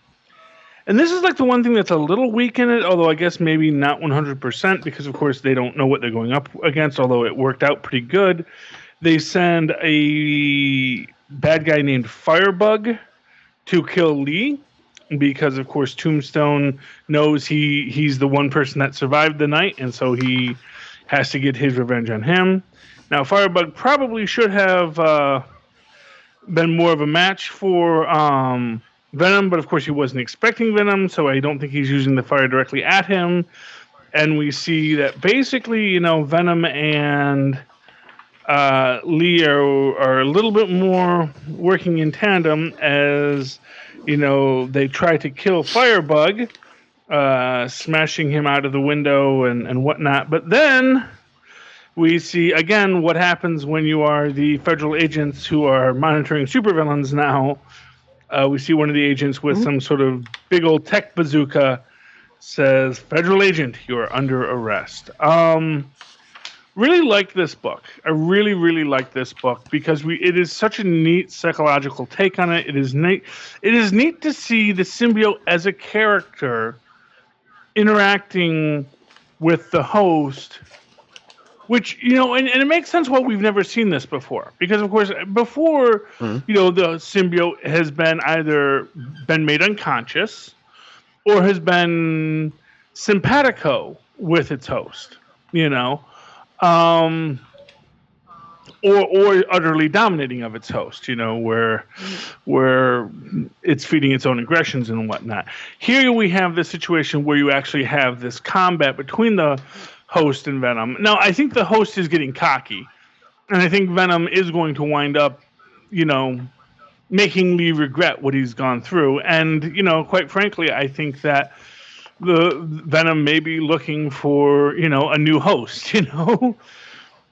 this is like the one thing that's a little weak in it, although I guess maybe not 100% because, of course, they don't know what they're going up against, although it worked out pretty good. They send a bad guy named Firebug to kill Lee, because of course Tombstone knows he's the one person that survived the night, and so he has to get his revenge on him. Now Firebug probably should have been more of a match for Venom, but of course he wasn't expecting Venom, so I don't think he's using the fire directly at him. And we see that basically, Venom and Lee are a little bit more working in tandem as they try to kill Firebug, smashing him out of the window and whatnot. But then We see again what happens when you are the federal agents who are monitoring supervillains now. We see one of the agents with some sort of big old tech bazooka says, "Federal agent, you are under arrest." Really like this book. I really, really like this book because it is such a neat psychological take on it. It is neat. It is neat to see the symbiote as a character interacting with the host, which, and it makes sense why we've never seen this before. Because, of course, before, the symbiote has been either been made unconscious or has been simpatico with its host, or utterly dominating of its host, where it's feeding its own aggressions and whatnot. Here we have this situation where you actually have this combat between the host and Venom. Now, I think the host is getting cocky, and I think Venom is going to wind up, making me regret what he's gone through. And, quite frankly, I think that the Venom may be looking for, a new host,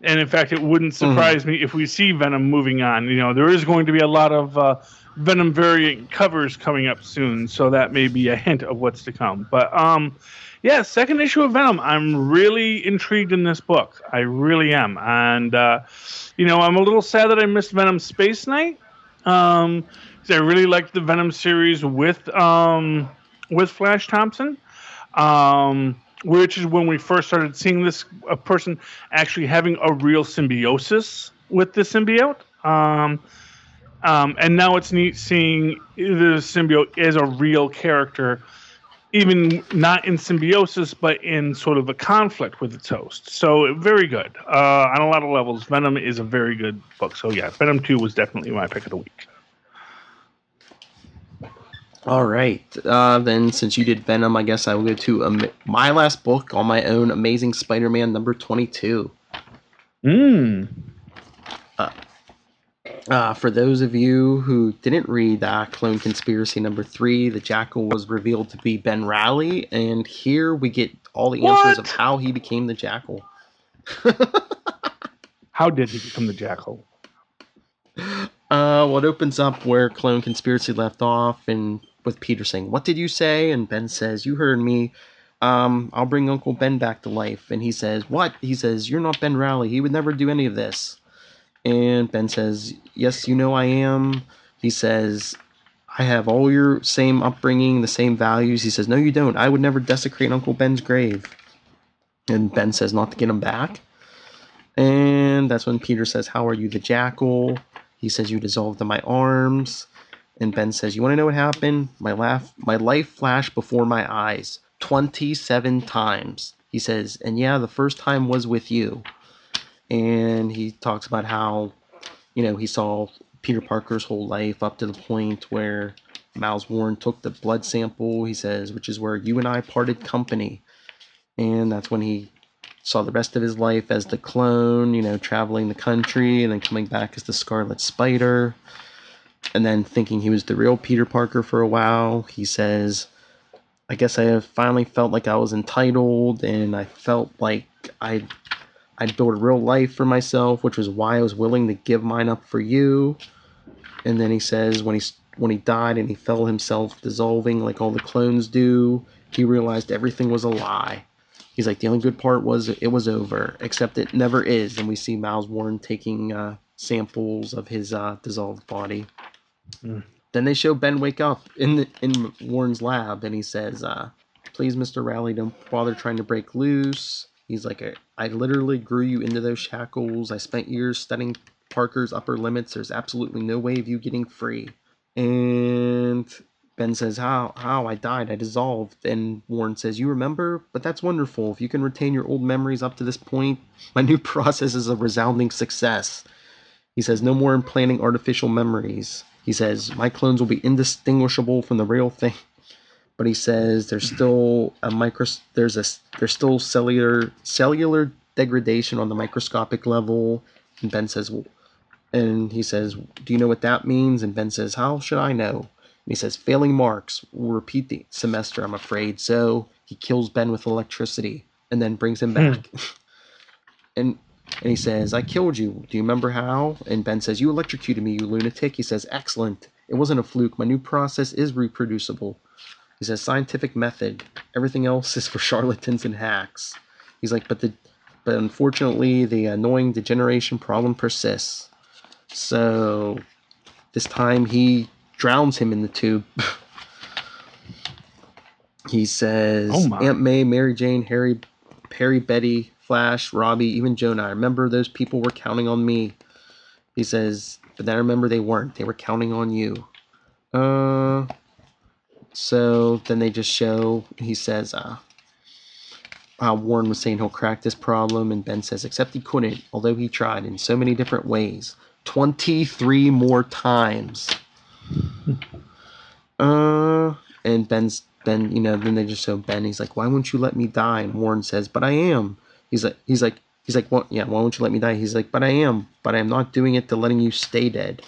And in fact, it wouldn't surprise me if we see Venom moving on. There is going to be a lot of Venom variant covers coming up soon, so that may be a hint of what's to come. But second issue of Venom. I'm really intrigued in this book. I really am, and I'm a little sad that I missed Venom Space Knight. 'Cause I really liked the Venom series with Flash Thompson. Which is when we first started seeing a person actually having a real symbiosis with the symbiote. And now it's neat seeing the symbiote as a real character, even not in symbiosis, but in sort of a conflict with its host. So very good. On a lot of levels, Venom is a very good book. So yeah, Venom 2 was definitely my pick of the week. All right. Then since you did Venom, I guess I will go to my last book on my own, Amazing Spider-Man number 22. For those of you who didn't read Clone Conspiracy number 3, the Jackal was revealed to be Ben Reilly, and here we get all the answers of how he became the Jackal. How did he become the Jackal? Well, it opens up where Clone Conspiracy left off, and with Peter saying, "What did you say?" And Ben says, "You heard me. I'll bring Uncle Ben back to life." And he says, "What?" He says, "You're not Ben Reilly. He would never do any of this." And Ben says, "Yes, you know I am." He says, "I have all your same upbringing, the same values." He says, "No, you don't. I would never desecrate Uncle Ben's grave." And Ben says, "Not to get him back." And that's when Peter says, "How are you the Jackal?" He says, "You dissolved in my arms." And Ben says, "You want to know what happened? My life flashed before my eyes 27 times." He says, "And yeah, the first time was with you." And he talks about how, he saw Peter Parker's whole life up to the point where Miles Warren took the blood sample, he says, which is where you and I parted company. And that's when he saw the rest of his life as the clone, traveling the country and then coming back as the Scarlet Spider. And then thinking he was the real Peter Parker for a while. He says, "I guess I finally felt like I was entitled, and I felt like I'd built a real life for myself, which was why I was willing to give mine up for you." And then he says when he died and he felt himself dissolving like all the clones do, he realized everything was a lie. He's like, the only good part was it was over, except it never is. And we see Miles Warren taking samples of his dissolved body. Then they show Ben wake up in Warren's lab, and he says, "Please, Mr. Reilly, don't bother trying to break loose." He's like, "I literally grew you into those shackles. I spent years studying Parker's upper limits. There's absolutely no way of you getting free." And Ben says, How? I died. I dissolved." And Warren says, "You remember? But that's wonderful. If you can retain your old memories up to this point, my new process is a resounding success." He says, "No more implanting artificial memories." He says, "My clones will be indistinguishable from the real thing." But he says there's still there's still cellular degradation on the microscopic level. And Ben says, "Well," and he says, "Do you know what that means?" And Ben says, "How should I know?" And he says, "Failing marks will repeat the semester, I'm afraid." So he kills Ben with electricity and then brings him back. And And he says, I killed you. Do you remember how? And Ben says, you electrocuted me, you lunatic. He says, excellent. It wasn't a fluke. My new process is reproducible. He says, scientific method. Everything else is for charlatans and hacks. He's like, but unfortunately, the annoying degeneration problem persists. So this time he drowns him in the tube. He says, Aunt May, Mary Jane, Harry, Betty, Flash, Robbie, even Jonah. I remember those people were counting on me. He says, but then I remember they weren't. They were counting on you. So then they just show, he says, how Warren was saying he'll crack this problem, and Ben says, except he couldn't, although he tried in so many different ways. 23 more times. And Ben, then they just show Ben. He's like, why won't you let me die? And Warren says, but I am. He's like, well, yeah, why won't you let me die? He's like, but I am. But I'm not doing it to letting you stay dead.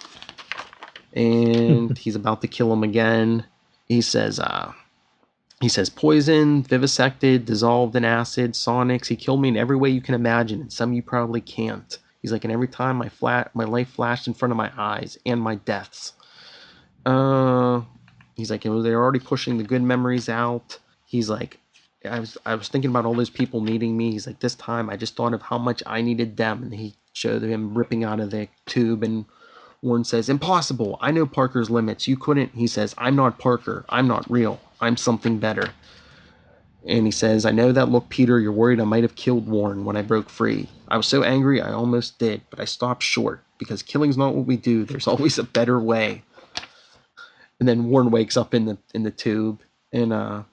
And he's about to kill him again. He says, poisoned, vivisected, dissolved in acid, sonics. He killed me in every way you can imagine, and some you probably can't. He's like, and every time my life flashed in front of my eyes, and my deaths. He's like, they're already pushing the good memories out. He's like, I was thinking about all those people needing me. He's like, this time I just thought of how much I needed them. And he showed him ripping out of the tube, and Warren says, impossible. I know Parker's limits. You couldn't. He says, I'm not Parker. I'm not real. I'm something better. And he says, I know that look, Peter. You're worried I might have killed Warren when I broke free. I was so angry I almost did, but I stopped short because killing's not what we do. There's always a better way. And then Warren wakes up in the tube, and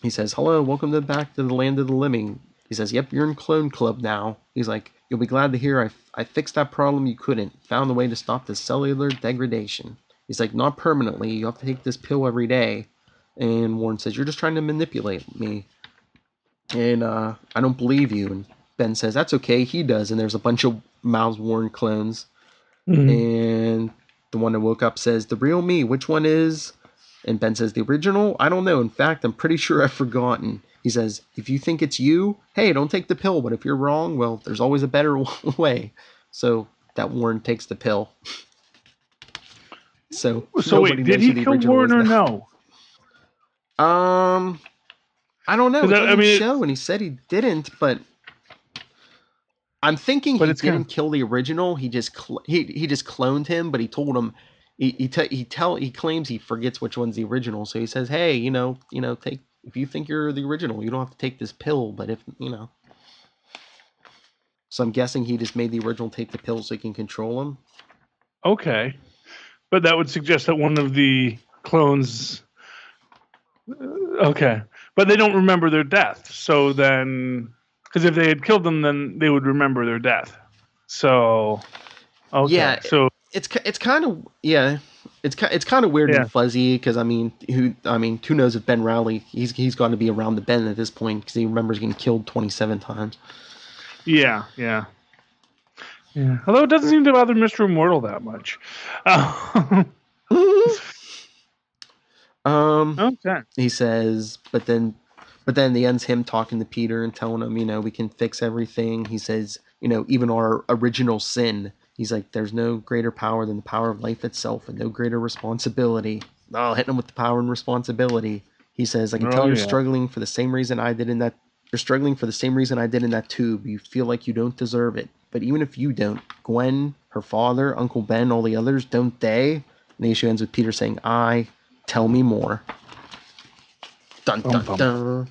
he says, hello, welcome back to the land of the living. He says, yep, you're in Clone Club now. He's like, you'll be glad to hear I fixed that problem you couldn't. Found a way to stop the cellular degradation. He's like, not permanently. You have to take this pill every day. And Warren says, you're just trying to manipulate me. And I don't believe you. And Ben says, that's okay. He does. And there's a bunch of Miles Warren clones. Mm-hmm. And the one that woke up says, the real me, which one is? And Ben says, the original? I don't know. In fact, I'm pretty sure I've forgotten. He says, if you think it's you, hey, don't take the pill. But if you're wrong, well, there's always a better way. So that Warren takes the pill. So wait, did he kill Warren or no? I don't know. It doesn't show, and he said he didn't, but I'm thinking he didn't kill the original. He just he just cloned him, but he told him he claims he forgets which one's the original. So he says, hey, take, if you think you're the original, you don't have to take this pill. But if so I'm guessing he just made the original take the pill so he can control him. Okay, but that would suggest that one of the clones. Okay, but they don't remember their death. So then, because if they had killed them, then they would remember their death. So, okay. Yeah. So it's kind of it's kind of weird and fuzzy because who knows if Ben Rowley he's got to be around the bend at this point because he remembers getting killed 27 times. Yeah. Although it doesn't seem to bother Mr. Immortal that much. Okay. He says, but then the end's him talking to Peter and telling him, we can fix everything. He says, even our original sin. He's like, there's no greater power than the power of life itself, and no greater responsibility. Oh, hitting him with the power and responsibility. He says, I can tell you're struggling for the same reason I did in that. You're struggling for the same reason I did in that tube. You feel like you don't deserve it. But even if you don't, Gwen, her father, Uncle Ben, all the others, don't they? And the issue ends with Peter saying, tell me more. Dun, dun, dun.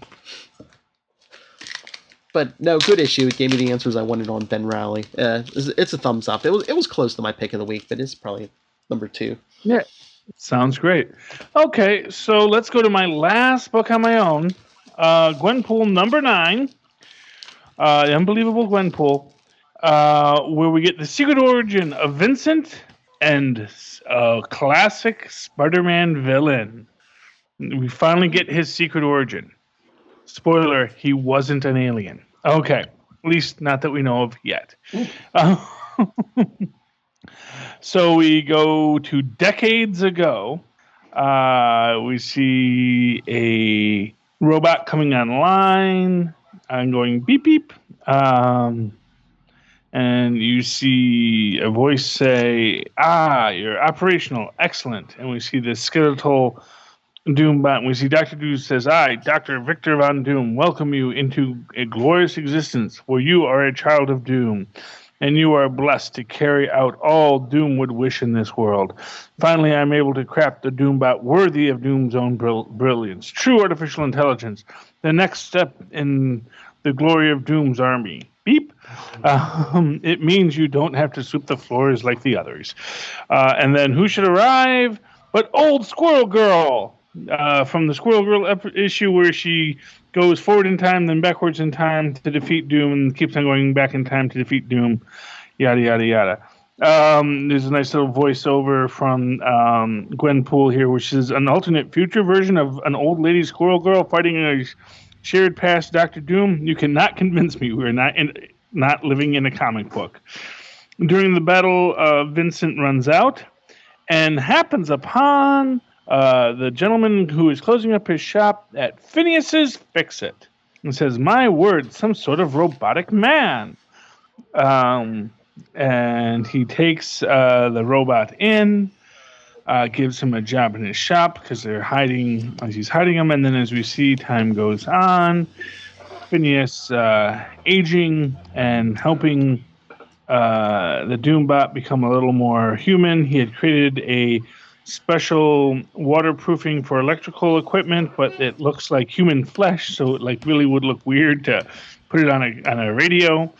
But no, good issue. It gave me the answers I wanted on Ben Rowley. It's a thumbs up. It was close to my pick of the week, but it's probably number 2. Yeah, sounds great. Okay, so let's go to my last book on my own. Gwenpool number 9. The Unbelievable Gwenpool, where we get the secret origin of Vincent and a classic Spider-Man villain. We finally get his secret origin. Spoiler, he wasn't an alien. Okay, at least not that we know of yet. So we go to decades ago. We see a robot coming online and going beep, beep. And you see a voice say, you're operational, excellent. And we see the skeletal Doombot. And we see Dr. Doom says, I, Dr. Victor Von Doom, welcome you into a glorious existence, for you are a child of Doom. And you are blessed to carry out all Doom would wish in this world. Finally, I'm able to craft a Doombot worthy of Doom's own brilliance. True artificial intelligence. The next step in the glory of Doom's army. Beep. It means you don't have to sweep the floors like the others. And then who should arrive but old Squirrel Girl from the Squirrel Girl issue where she goes forward in time, then backwards in time to defeat Doom, and keeps on going back in time to defeat Doom. Yada, yada, yada. There's a nice little voiceover from Gwenpool here, which is an alternate future version of an old lady Squirrel Girl fighting a shared past Dr. Doom. You cannot convince me we're not living in a comic book. During the battle, Vincent runs out and happens upon the gentleman who is closing up his shop at Phineas's Fix-It and says, my word, some sort of robotic man. And he takes the robot in, gives him a job in his shop because he's hiding him. And then as we see, time goes on. Phineas aging and helping the Doombot become a little more human. He had created a special waterproofing for electrical equipment, but it looks like human flesh, so it really would look weird to put it on a radio.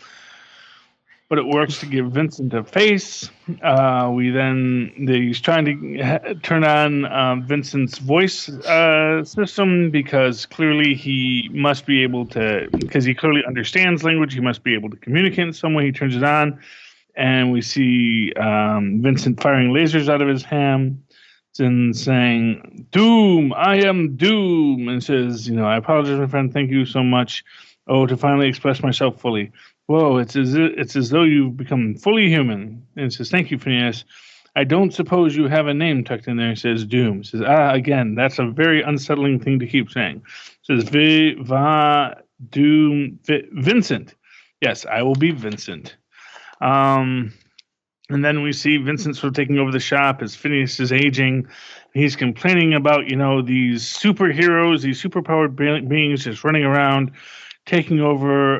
But it works to give Vincent a face. He's trying to turn on Vincent's voice system because clearly he must be able to, because he clearly understands language, he must be able to communicate in some way. He turns it on, and we see Vincent firing lasers out of his hand and saying, Doom, I am Doom, and says, I apologize, my friend, thank you so much. To finally express myself fully. Whoa, it's as though you've become fully human. And it says, thank you, Phineas. I don't suppose you have a name tucked in there. It says Doom. It says, again, that's a very unsettling thing to keep saying. It says, Doom, Vincent. Yes, I will be Vincent. And then we see Vincent sort of taking over the shop as Phineas is aging. He's complaining about, these superheroes, these superpowered beings just running around, taking over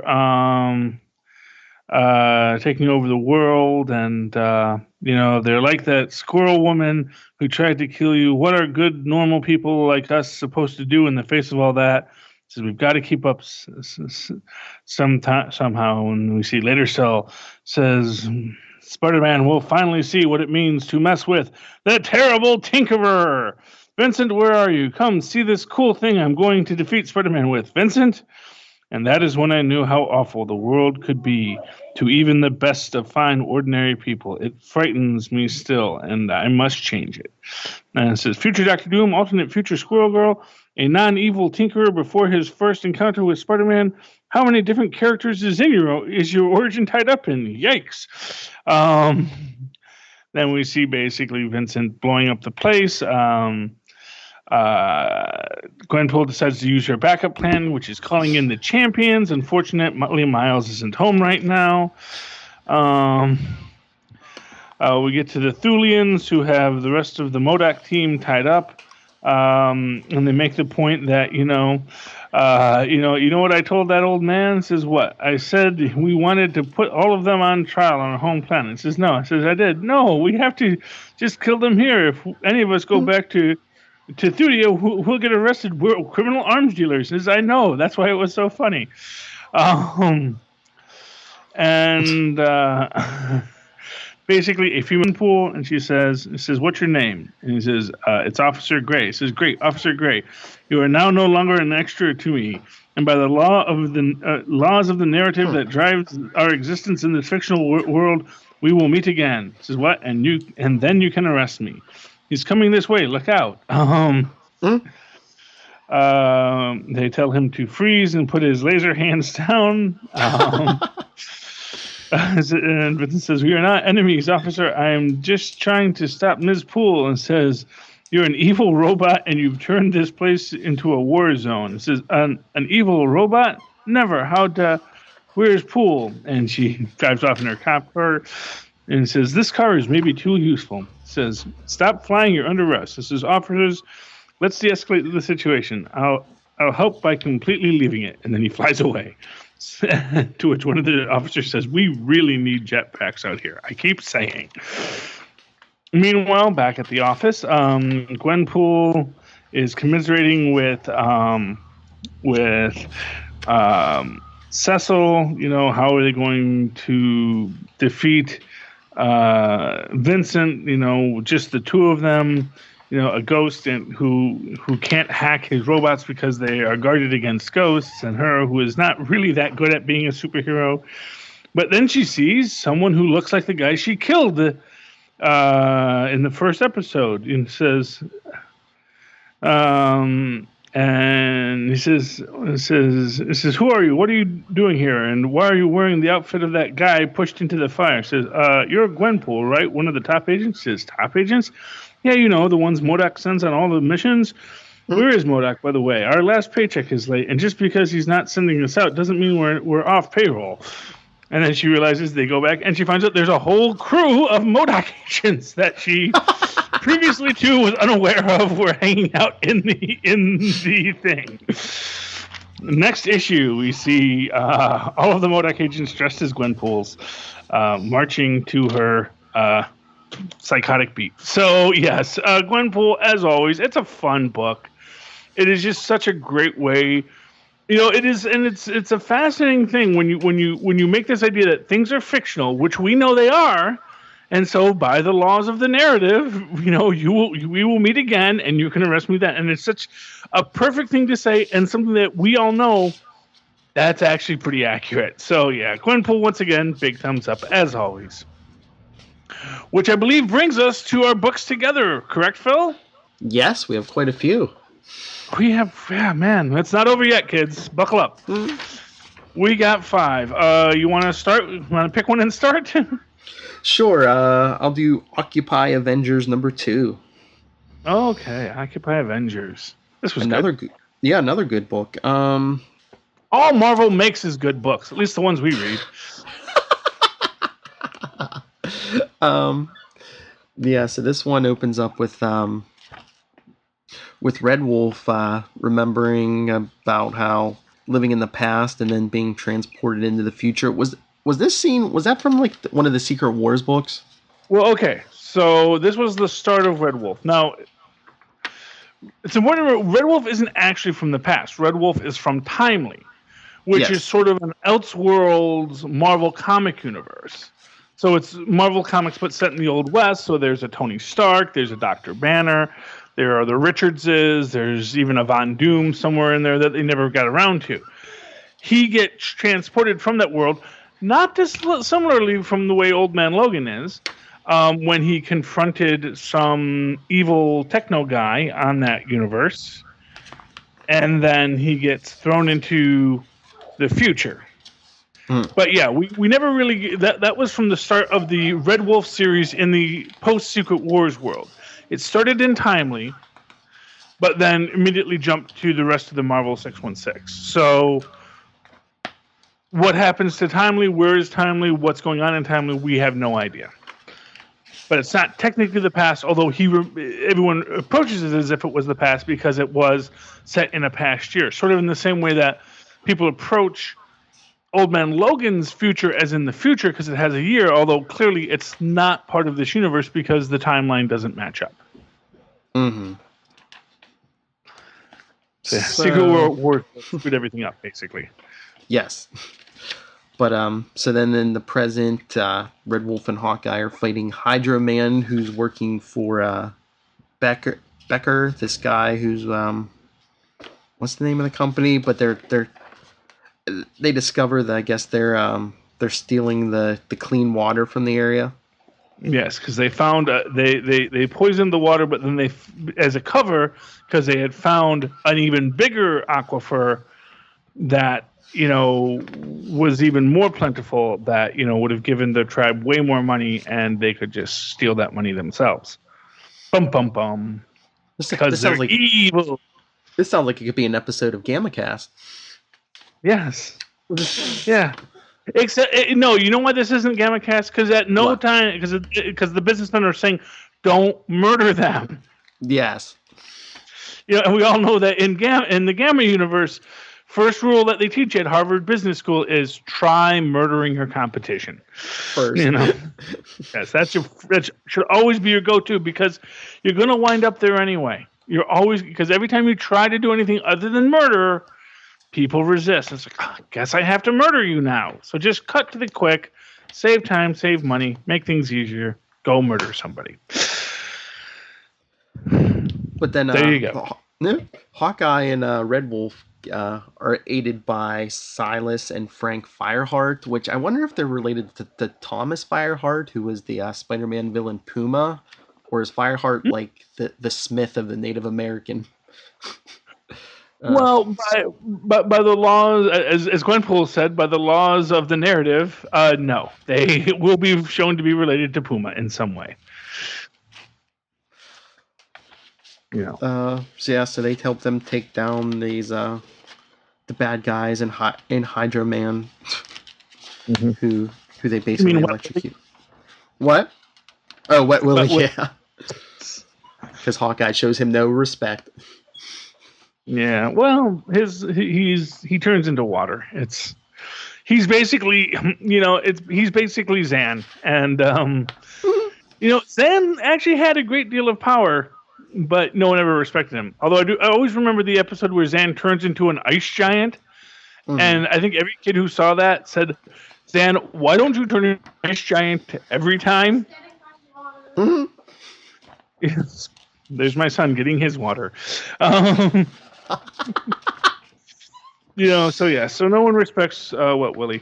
the world, and they're like that squirrel woman who tried to kill you. What are good normal people like us supposed to do in the face of all that? So we've got to keep up somehow. And we see later Cell says, Spider-Man will finally see what it means to mess with the terrible Tinkerer. Vincent, where are you? Come see this cool thing I'm going to defeat Spider-Man with. Vincent? And that is when I knew how awful the world could be to even the best of fine, ordinary people. It frightens me still, and I must change it. And it says, Future Dr. Doom, alternate future Squirrel Girl, a non-evil tinkerer before his first encounter with Spider-Man. How many different characters is your origin tied up in? Yikes. Then we see basically Vincent blowing up the place. Gwenpool decides to use her backup plan, which is calling in the champions. Unfortunately, Miles isn't home right now. We get to the Thulians, who have the rest of the MODOK team tied up. And they make the point that, you know what I told that old man? Says what? I said we wanted to put all of them on trial on our home planet. Says no. I says I did. No, we have to just kill them here. If any of us go back to Thulia, we'll get arrested. We're criminal arms dealers. Says I know. That's why it was so funny. Basically a female pool, and she says, what's your name? And he says, it's Officer Gray. He says, great, Officer Gray. You are now no longer an extra to me. And by the laws of the narrative that drives our existence in this fictional world, we will meet again. He says, what? And then you can arrest me. He's coming this way. Look out. They tell him to freeze and put his laser hands down. And Vincent says, we are not enemies, officer. I am just trying to stop Ms. Poole. And says, you're an evil robot and you've turned this place into a war zone. It says, an evil robot? Never. How'd Where's Poole? And she drives off in her cop car and says, this car is maybe too useful. Says, stop flying, you're under arrest. This is officers. Let's de-escalate the situation. I'll help by completely leaving it. And then he flies away. To which one of the officers says, we really need jetpacks out here. I keep saying. Meanwhile, back at the office, Gwenpool is commiserating with Cecil. You know, how are they going to defeat Vincent? You know, just the two of them. You know, a ghost who can't hack his robots because they are guarded against ghosts, and her who is not really that good at being a superhero. But then she sees someone who looks like the guy she killed in the first episode, and says, and he says, who are you? What are you doing here? And why are you wearing the outfit of that guy pushed into the fire? Says, you're Gwenpool, right? One of the top agents. Says, top agents? Yeah, you know, the ones MODOK sends on all the missions. Where is MODOK, by the way? Our last paycheck is late, and just because he's not sending us out doesn't mean we're off payroll. And then she realizes they go back, and she finds out there's a whole crew of MODOK agents that she previously, too, was unaware of were hanging out in the thing. Next issue, we see all of the MODOK agents dressed as Gwenpools marching to her psychotic beat. So yes, Gwenpool, as always, it's a fun book. It is just such a great way, you know. It is, and it's a fascinating thing when you make this idea that things are fictional, which we know they are, and so by the laws of the narrative, you know, we will meet again, and you can arrest me then. And it's such a perfect thing to say, and something that we all know that's actually pretty accurate. So yeah, Gwenpool, once again, big thumbs up as always. Which I believe brings us to our books together, correct, Phil? Yes, we have quite a few. We have, yeah, man, it's not over yet, kids. Buckle up. We got 5. You want to start? You want to pick one and start? Sure. I'll do Occupy Avengers number 2. Okay, Occupy Avengers. This was another good. Yeah, another good book. All Marvel makes is good books, at least the ones we read. Yeah, so this one opens up with Red Wolf remembering about how living in the past and then being transported into the future. Was this scene, was that from like one of the Secret Wars books? Well, okay, so this was the start of Red Wolf. Now, it's important to remember, Red Wolf isn't actually from the past. Red Wolf is from Timely, which is sort of an Elseworlds Marvel comic universe. So it's Marvel Comics, but set in the Old West. So there's a Tony Stark, there's a Dr. Banner, there are the Richardses, there's even a Von Doom somewhere in there that they never got around to. He gets transported from that world, not dissimilarly from the way Old Man Logan is, when he confronted some evil techno guy on that universe. And then he gets thrown into the future. But yeah, we never really... That was from the start of the Red Wolf series in the post-Secret Wars world. It started in Timely, but then immediately jumped to the rest of the Marvel 616. So what happens to Timely? Where is Timely? What's going on in Timely? We have no idea. But it's not technically the past, although everyone approaches it as if it was the past because it was set in a past year. Sort of in the same way that people approach Old Man Logan's future as in the future because it has a year, although clearly it's not part of this universe because the timeline doesn't match up. Mm-hmm. So Secret War screwed everything up, basically. Yes. But so then in the present, Red Wolf and Hawkeye are fighting Hydra Man, who's working for Becker, this guy who's what's the name of the company? But they discover that I guess they're stealing the clean water from the area. Yes, because they found they poisoned the water, but then they, as a cover, because they had found an even bigger aquifer that was even more plentiful, that would have given the tribe way more money, and they could just steal that money themselves. Bum bum bum. Because they're like evil. This sounds like it could be an episode of GammaCast. Yes. Yeah. Except no, you know why this isn't Gamma Cast? Because at no What? time, because the businessmen are saying, don't murder them. Yes. And we all know that in the Gamma universe, first rule that they teach at Harvard Business School is try murdering your competition. First. Yes, that should always be your go-to, because you're going to wind up there anyway. You're always, because every time you try to do anything other than murder, people resist. It's like, I guess I have to murder you now. So just cut to the quick, save time, save money, make things easier. Go murder somebody. But then there you go. Hawkeye and Red Wolf are aided by Silas and Frank Fireheart, which I wonder if they're related to Thomas Fireheart, who was the Spider-Man villain Puma, or is Fireheart like the Smith of the Native American? Well, by the laws, as Gwenpool said, by the laws of the narrative, no, they will be shown to be related to Puma in some way. So they help them take down these the bad guys in Hydra Man, who they basically electrocute. What? Oh, Wet Willie, yeah. Because Hawkeye shows him no respect. Yeah, well, he turns into water. He's basically he's basically Zan, and Zan actually had a great deal of power, but no one ever respected him. Although I always remember the episode where Zan turns into an ice giant, and I think every kid who saw that said, "Zan, why don't you turn into an ice giant every time?" Yes. There's my son getting his water. So no one respects Wet Willie.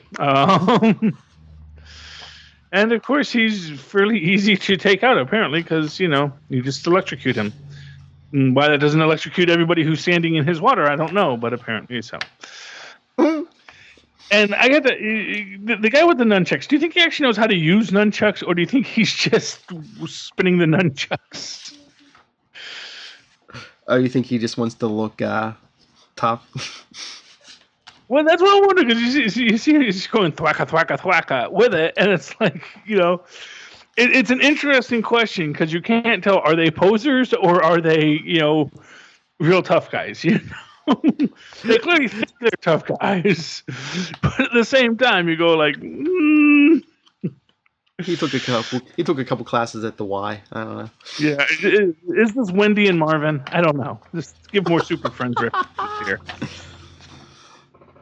And of course, he's fairly easy to take out, apparently, because, you just electrocute him. And why that doesn't electrocute everybody who's standing in his water, I don't know, but apparently so. And I got the guy with the nunchucks, do you think he actually knows how to use nunchucks, or do you think he's just spinning the nunchucks? Oh, you think he just wants to look tough? Well, that's what I wonder, because you see he's going thwacka, thwacka, thwacka with it, and it's like, it's an interesting question, because you can't tell, are they posers, or are they, real tough guys, They clearly think they're tough guys, but at the same time, you go like, He took a couple classes at the Y. I don't know. Yeah, is this Wendy and Marvin? I don't know. Just give more Super Friends references here.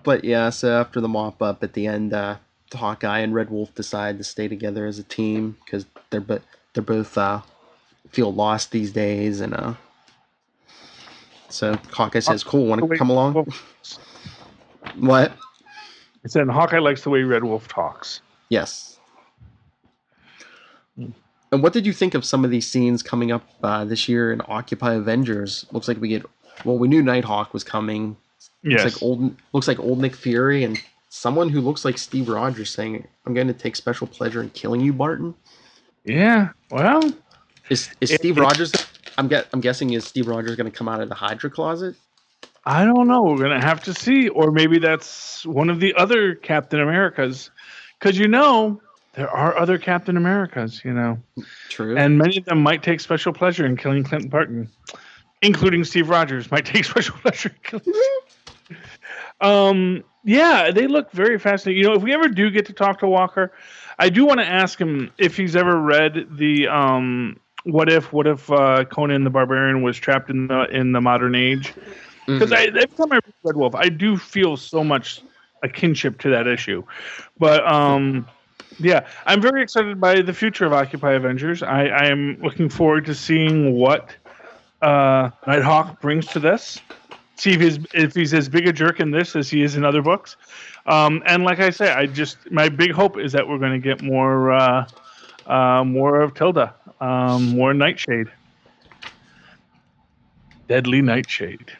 But yeah, so after the mop up at the end, Hawkeye and Red Wolf decide to stay together as a team because they're both feel lost these days, and so Hawkeye says, "Cool, want to come along?" What? I said Hawkeye likes the way Red Wolf talks. Yes. And what did you think of some of these scenes coming up this year in Occupy Avengers? Looks like we knew Nighthawk was coming. Yes. Looks like old Nick Fury and someone who looks like Steve Rogers saying, "I'm going to take special pleasure in killing you, Barton." Yeah. Well, is Steve Rogers? I'm guessing is Steve Rogers going to come out of the Hydra closet? I don't know. We're going to have to see, or maybe that's one of the other Captain Americas, because there are other Captain Americas, True. And many of them might take special pleasure in killing Clint Barton, including Steve Rogers might take special pleasure in killing. Yeah, they look very fascinating. If we ever do get to talk to Walker, I do want to ask him if he's ever read the what if Conan the Barbarian was trapped in the modern age? Because every time I read Red Wolf, I do feel so much a kinship to that issue. But yeah, I'm very excited by the future of Occupy Avengers. I am looking forward to seeing what Nighthawk brings to this. See if he's as big a jerk in this as he is in other books. And like I say, my big hope is that we're going to get more of Tilda, more Nightshade, Deadly Nightshade.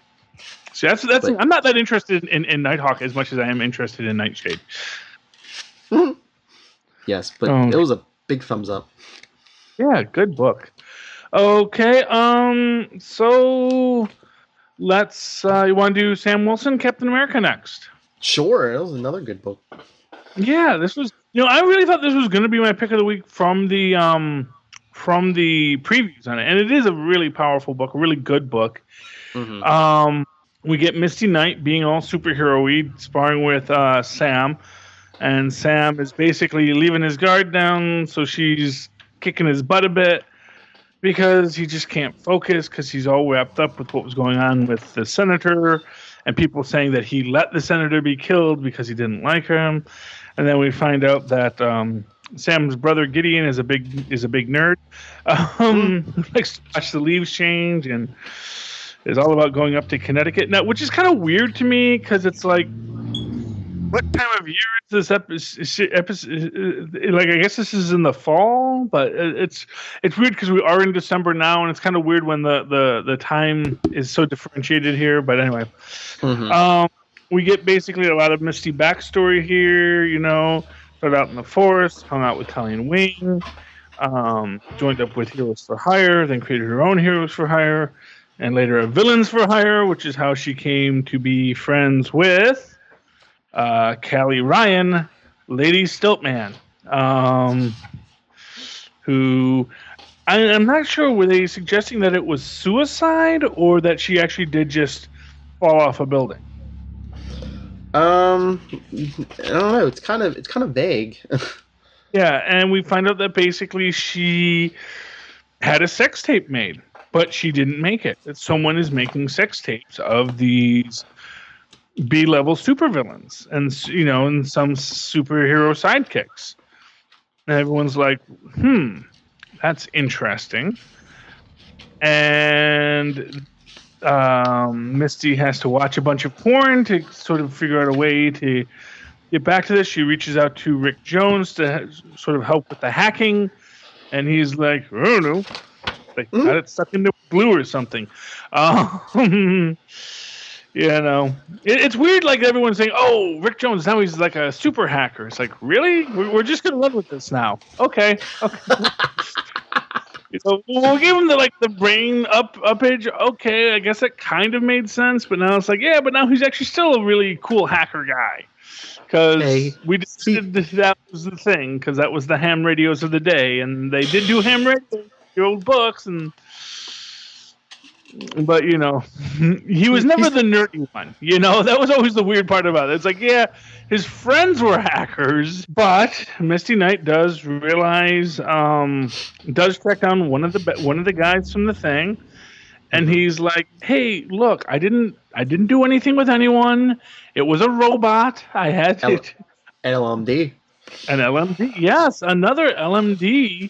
See, that's. I'm not that interested in Nighthawk as much as I am interested in Nightshade. Yes, but it was a big thumbs up. Yeah, good book. Okay, so let's. You want to do Sam Wilson, Captain America next? Sure, that was another good book. Yeah, this was. I really thought this was going to be my pick of the week from the previews on it, and it is a really powerful book, a really good book. Mm-hmm. We get Misty Knight being all superhero-y, sparring with Sam, and Sam is basically leaving his guard down, so she's kicking his butt a bit because he just can't focus because he's all wrapped up with what was going on with the senator, and people saying that he let the senator be killed because he didn't like him. And then we find out that Sam's brother Gideon is a big nerd. Likes to watch the leaves change and is all about going up to Connecticut now, which is kind of weird to me because it's like, what time of year is this episode? Like, I guess this is in the fall, but it's weird because we are in December now, and it's kind of weird when the time is so differentiated here. But anyway, we get basically a lot of Misty backstory here. Started out in the forest, hung out with Colleen Wing, joined up with Heroes for Hire, then created her own Heroes for Hire, and later a Villains for Hire, which is how she came to be friends with Callie Ryan, Lady Stiltman, who I'm not sure, were they suggesting that it was suicide or that she actually did just fall off a building? I don't know. It's kind of vague. Yeah, and we find out that basically she had a sex tape made, but she didn't make it. That someone is making sex tapes of these B-level supervillains and and some superhero sidekicks. And everyone's like, that's interesting. And Misty has to watch a bunch of porn to sort of figure out a way to get back to this. She reaches out to Rick Jones to sort of help with the hacking. And he's like, I don't know. They got it stuck into glue or something. It's weird, like everyone's saying, oh, Rick Jones, now he's like a super hacker. It's like, really? We're just going to run with this now. Okay. We'll give him the brain upage. Okay, I guess that kind of made sense, but now it's like, yeah, but now he's actually still a really cool hacker guy. Because we decided that was the thing, because that was the ham radios of the day, and they did do ham radios, the old books, but he was never the nerdy one. That was always the weird part about it. It's like, yeah, his friends were hackers, but Misty Knight does realize, does track down one of the guys from the thing, and he's like, hey, look, I didn't do anything with anyone. It was a robot. I had it. LMD. An LMD, yes, another LMD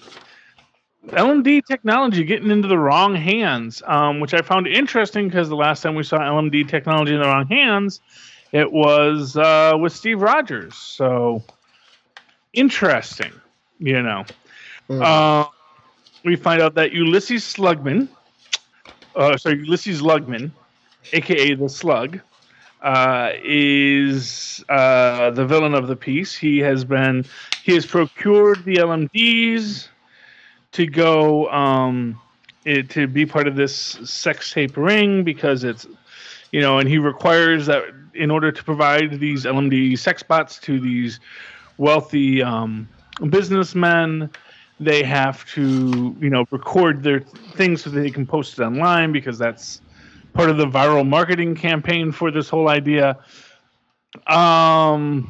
technology getting into the wrong hands, which I found interesting because the last time we saw LMD technology in the wrong hands, it was with Steve Rogers. So interesting, We find out that Ulysses Lugman, aka the Slug, is the villain of the piece. He has procured the LMDs to go to be part of this sex tape ring because it's and he requires that in order to provide these LMD sex bots to these wealthy businessmen, they have to record their things so that they can post it online because that's part of the viral marketing campaign for this whole idea. And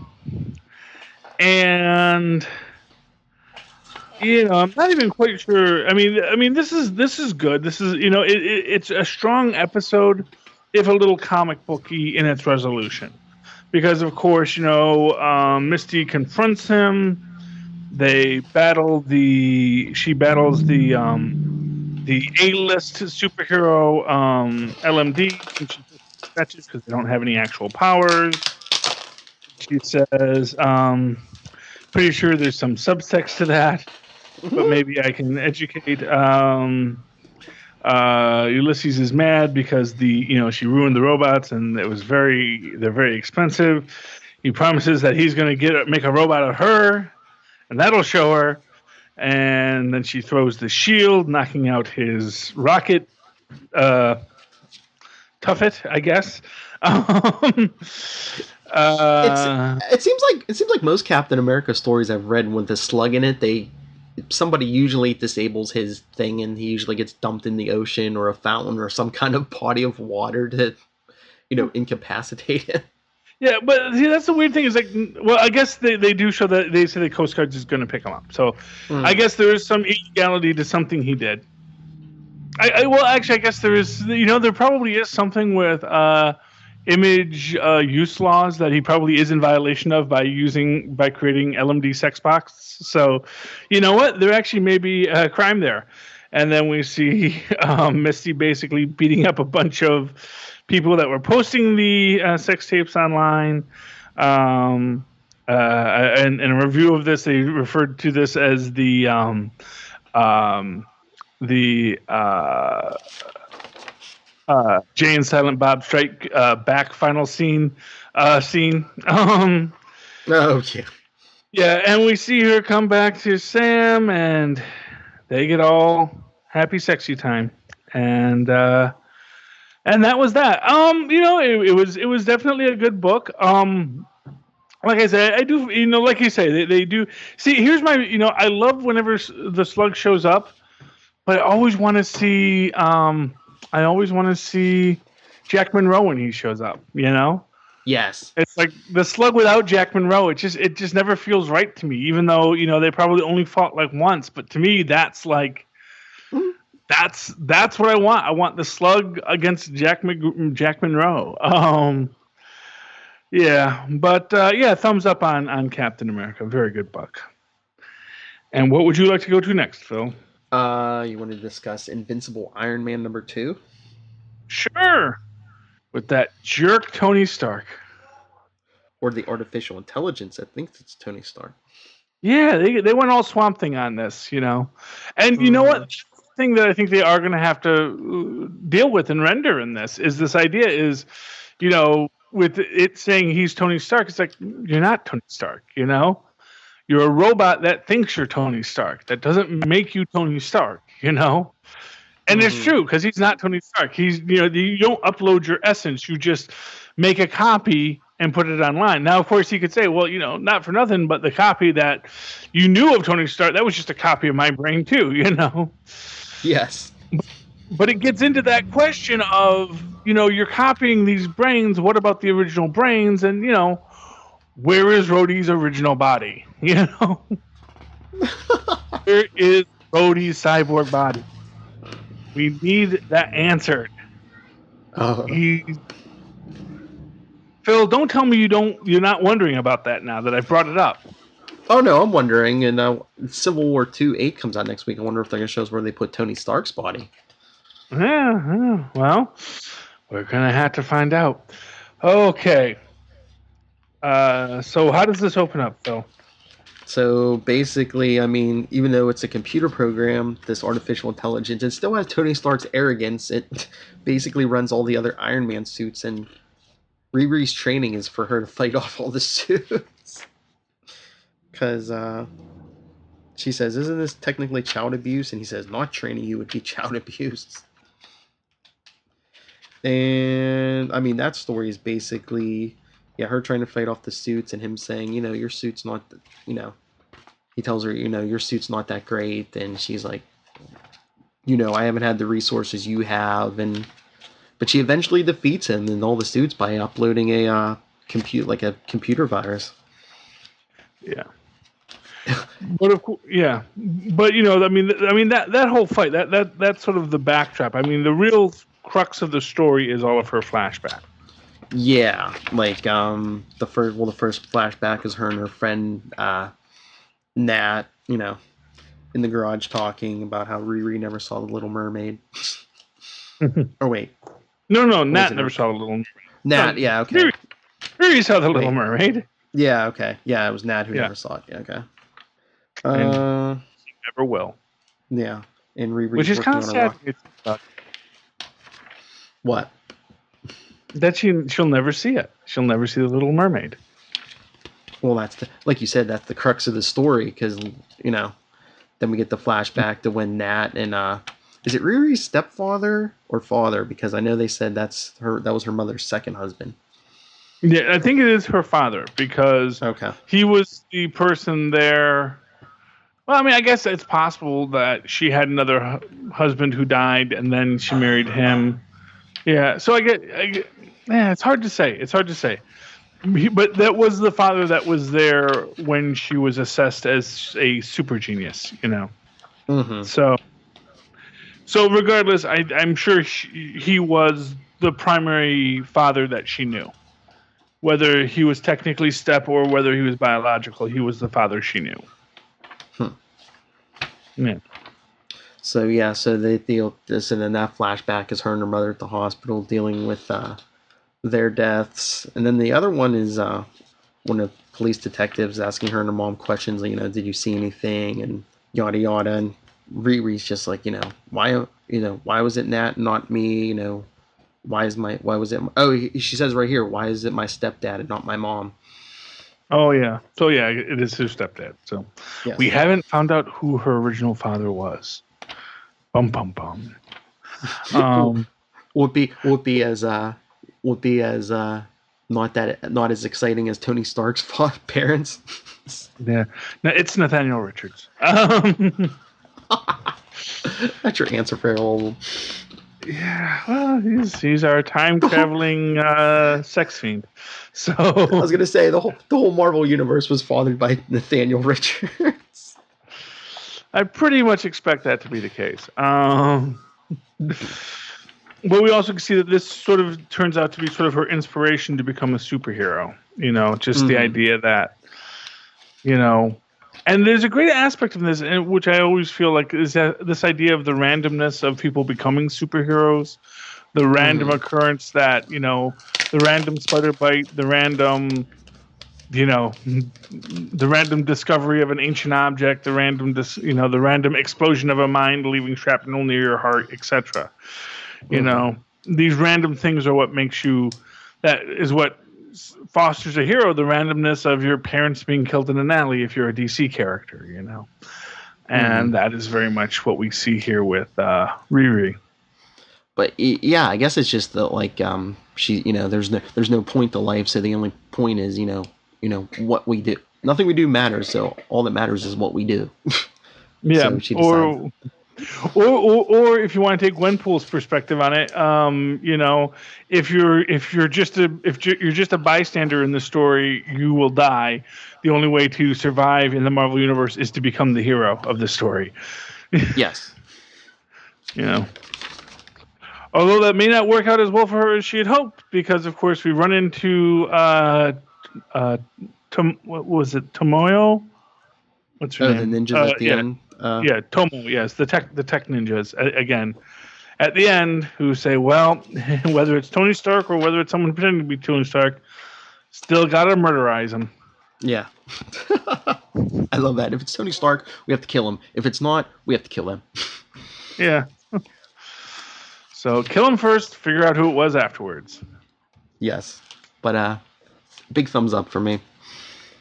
I'm not even quite sure. I mean, this is good. This is, it's a strong episode, if a little comic booky in its resolution, because of course, Misty confronts him. They battle she battles the A-list superhero LMD, and she fetches because they don't have any actual powers. She says, pretty sure there's some subtext to that. But maybe I can educate. Ulysses is mad because she ruined the robots and they're very expensive. He promises that he's going to make a robot of her, and that'll show her. And then she throws the shield, knocking out his rocket tuffet, I guess. It's Uh, it seems like most Captain America stories I've read with the slug in it, somebody usually disables his thing and he usually gets dumped in the ocean or a fountain or some kind of body of water to incapacitate him. yeah, but see, that's the weird thing is like, well, I guess they do show that they say the Coast Guard is going to pick him up. So I guess there is some illegality to something he did. Well, actually, I guess there is. There probably is something with image use laws that he probably is in violation of by creating LMD sex box. So, you know what? There actually may be a crime there. And then we see Misty basically beating up a bunch of people that were posting the sex tapes online. And in a review of this, they referred to this as the Jay and Silent Bob Strike Back final scene. Oh yeah. Yeah, and we see her come back to Sam, and they get all happy, sexy time, and that was that. It was definitely a good book. Like I said, I do, like you say, they do. See, here's my, I love whenever the Slug shows up, but I always want to see, Jack Monroe when he shows up. Yes. It's like the Slug without Jack Monroe. It just never feels right to me. Even though they probably only fought like once, but to me that's like that's what I want. I want the Slug against Jack Monroe. Yeah, but thumbs up on Captain America. Very good book. And what would you like to go to next, Phil? You want to discuss Invincible Iron Man #2? Sure. With that jerk Tony Stark. Or the artificial intelligence. I think it's Tony Stark. Yeah, they went all Swamp Thing on this, And you know what? The thing that I think they are going to have to deal with and render in this idea is, with it saying he's Tony Stark, it's like, you're not Tony Stark, You're a robot that thinks you're Tony Stark. That doesn't make you Tony Stark, And it's true, because he's not Tony Stark. He's, you don't upload your essence. You just make a copy and put it online. Now, of course, he could say, well, not for nothing, but the copy that you knew of Tony Stark, that was just a copy of my brain too, Yes. But it gets into that question of, you're copying these brains. What about the original brains? And, where is Rhodey's original body? Where is Rhodey's cyborg body? We need that answered. Phil, don't tell me you're not wondering about that now that I brought it up. Oh no, I'm wondering. And Civil War 2:8 comes out next week. I wonder if they're going to show us where they put Tony Stark's body. Yeah, well, we're going to have to find out. Okay. So how does this open up, Phil? So basically, I mean, even though it's a computer program, this artificial intelligence, it still has Tony Stark's arrogance. It basically runs all the other Iron Man suits, and Riri's training is for her to fight off all the suits. Because she says, isn't this technically child abuse? And he says, not training you would be child abuse. And, I mean, that story is basically... Yeah, her trying to fight off the suits and him saying, your suit's not, he tells her, your suit's not that great. And she's like, I haven't had the resources you have. But she eventually defeats him and all the suits by uploading a computer virus. Yeah. But of course, yeah. But, that whole fight, that's sort of the backdrop. I mean, the real crux of the story is all of her flashback. Yeah, like the first flashback is her and her friend Nat, in the garage talking about how Riri never saw the Little Mermaid. Or wait, no, Nat never saw the Little Mermaid. Nat, yeah, okay. Riri saw the Little Mermaid. Yeah, okay, yeah, it was Nat who never saw it. Yeah, okay. And she never will. Yeah, and Riri, which is kind of sad. What? That she'll never see it. She'll never see the Little Mermaid. Well, like you said, that's the crux of the story, because then we get the flashback to when Nat and is it Riri's stepfather or father? Because I know they said that was her mother's second husband. Yeah, I think it is her father because Okay. he was the person there. Well, I mean, I guess it's possible that she had another husband who died, and then she married him. Yeah, so yeah, it's hard to say. It's hard to say. But that was the father that was there when she was assessed as a super genius, you know. Mm-hmm. So regardless, I'm sure he was the primary father that she knew. Whether he was technically step or whether he was biological, he was the father she knew. Yeah. So they deal this, and then that flashback is her and her mother at the hospital dealing with their deaths, and then the other one is one of the police detectives asking her and her mom questions, like, did you see anything, and yada yada, and Riri's just like, why was it not me, why was it, she says right here, why is it my stepdad and not my mom? Oh yeah, so yeah, it is her stepdad. So yes. We haven't found out who her original father was. Bum bum bum. Would be as not as exciting as Tony Stark's parents. Yeah, no, it's Nathaniel Richards. That's your answer for all of them. Yeah, well, he's our time traveling sex fiend. So I was gonna say the whole Marvel universe was fathered by Nathaniel Richards. I pretty much expect that to be the case. But we also can see that this sort of turns out to be sort of her inspiration to become a superhero. The idea that, and there's a great aspect of this, which I always feel like is that this idea of the randomness of people becoming superheroes, the random occurrence that, the random spider bite, the random discovery of an ancient object, the random explosion of a mine leaving shrapnel near your heart, etc. These random things are what makes you. That is what fosters a hero. The randomness of your parents being killed in an alley if you're a DC character, and that is very much what we see here with Riri. But yeah, I guess it's just that she, there's no point to life, so the only point is what we do. Nothing we do matters, so all that matters is what we do. Yeah, so or if you want to take Gwenpool's perspective on it, if you're just a bystander in the story, you will die. The only way to survive in the Marvel universe is to become the hero of the story. Yes. Although that may not work out as well for her as she had hoped, because of course we run into what was it, Tomoyo? What's her name? The ninjas at the end. Tomo. Yes, the tech ninjas again at the end, who say, well, whether it's Tony Stark or whether it's someone pretending to be Tony Stark, still gotta murderize him. Yeah. I love that. If it's Tony Stark, we have to kill him. If it's not, we have to kill him. Yeah. So kill him first, figure out who it was afterwards. Yes. But big thumbs up for me.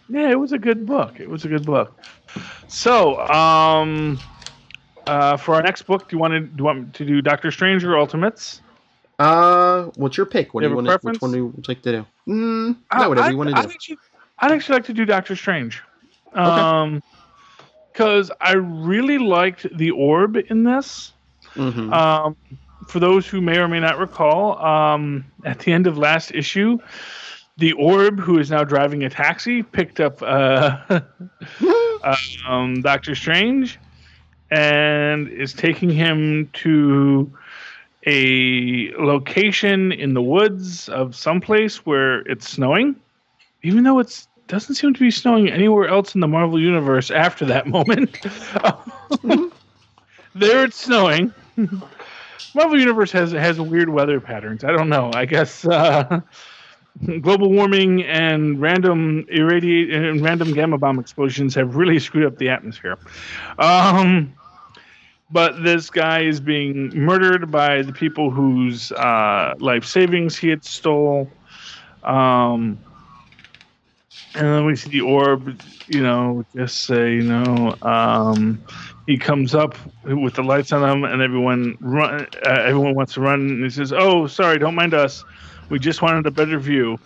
Yeah, it was a good book. So, for our next book, do you want to do Doctor Strange or Ultimates? What's your pick? What do you want? Which one do you like to do? Whatever you want to do. I'd actually like to do Doctor Strange. Okay. Because I really liked the orb in this. Mm-hmm. For those who may or may not recall, at the end of last issue, the orb, who is now driving a taxi, picked up Doctor Strange and is taking him to a location in the woods of someplace where it's snowing, even though it doesn't seem to be snowing anywhere else in the Marvel Universe after that moment. There it's snowing. Marvel Universe has weird weather patterns. I don't know. I guess global warming and random gamma bomb explosions have really screwed up the atmosphere. But this guy is being murdered by the people whose life savings he had stole. And then we see the orb, just say, he comes up with the lights on him, and everyone wants to run, and he says, "Oh, sorry, don't mind us. We just wanted a better view."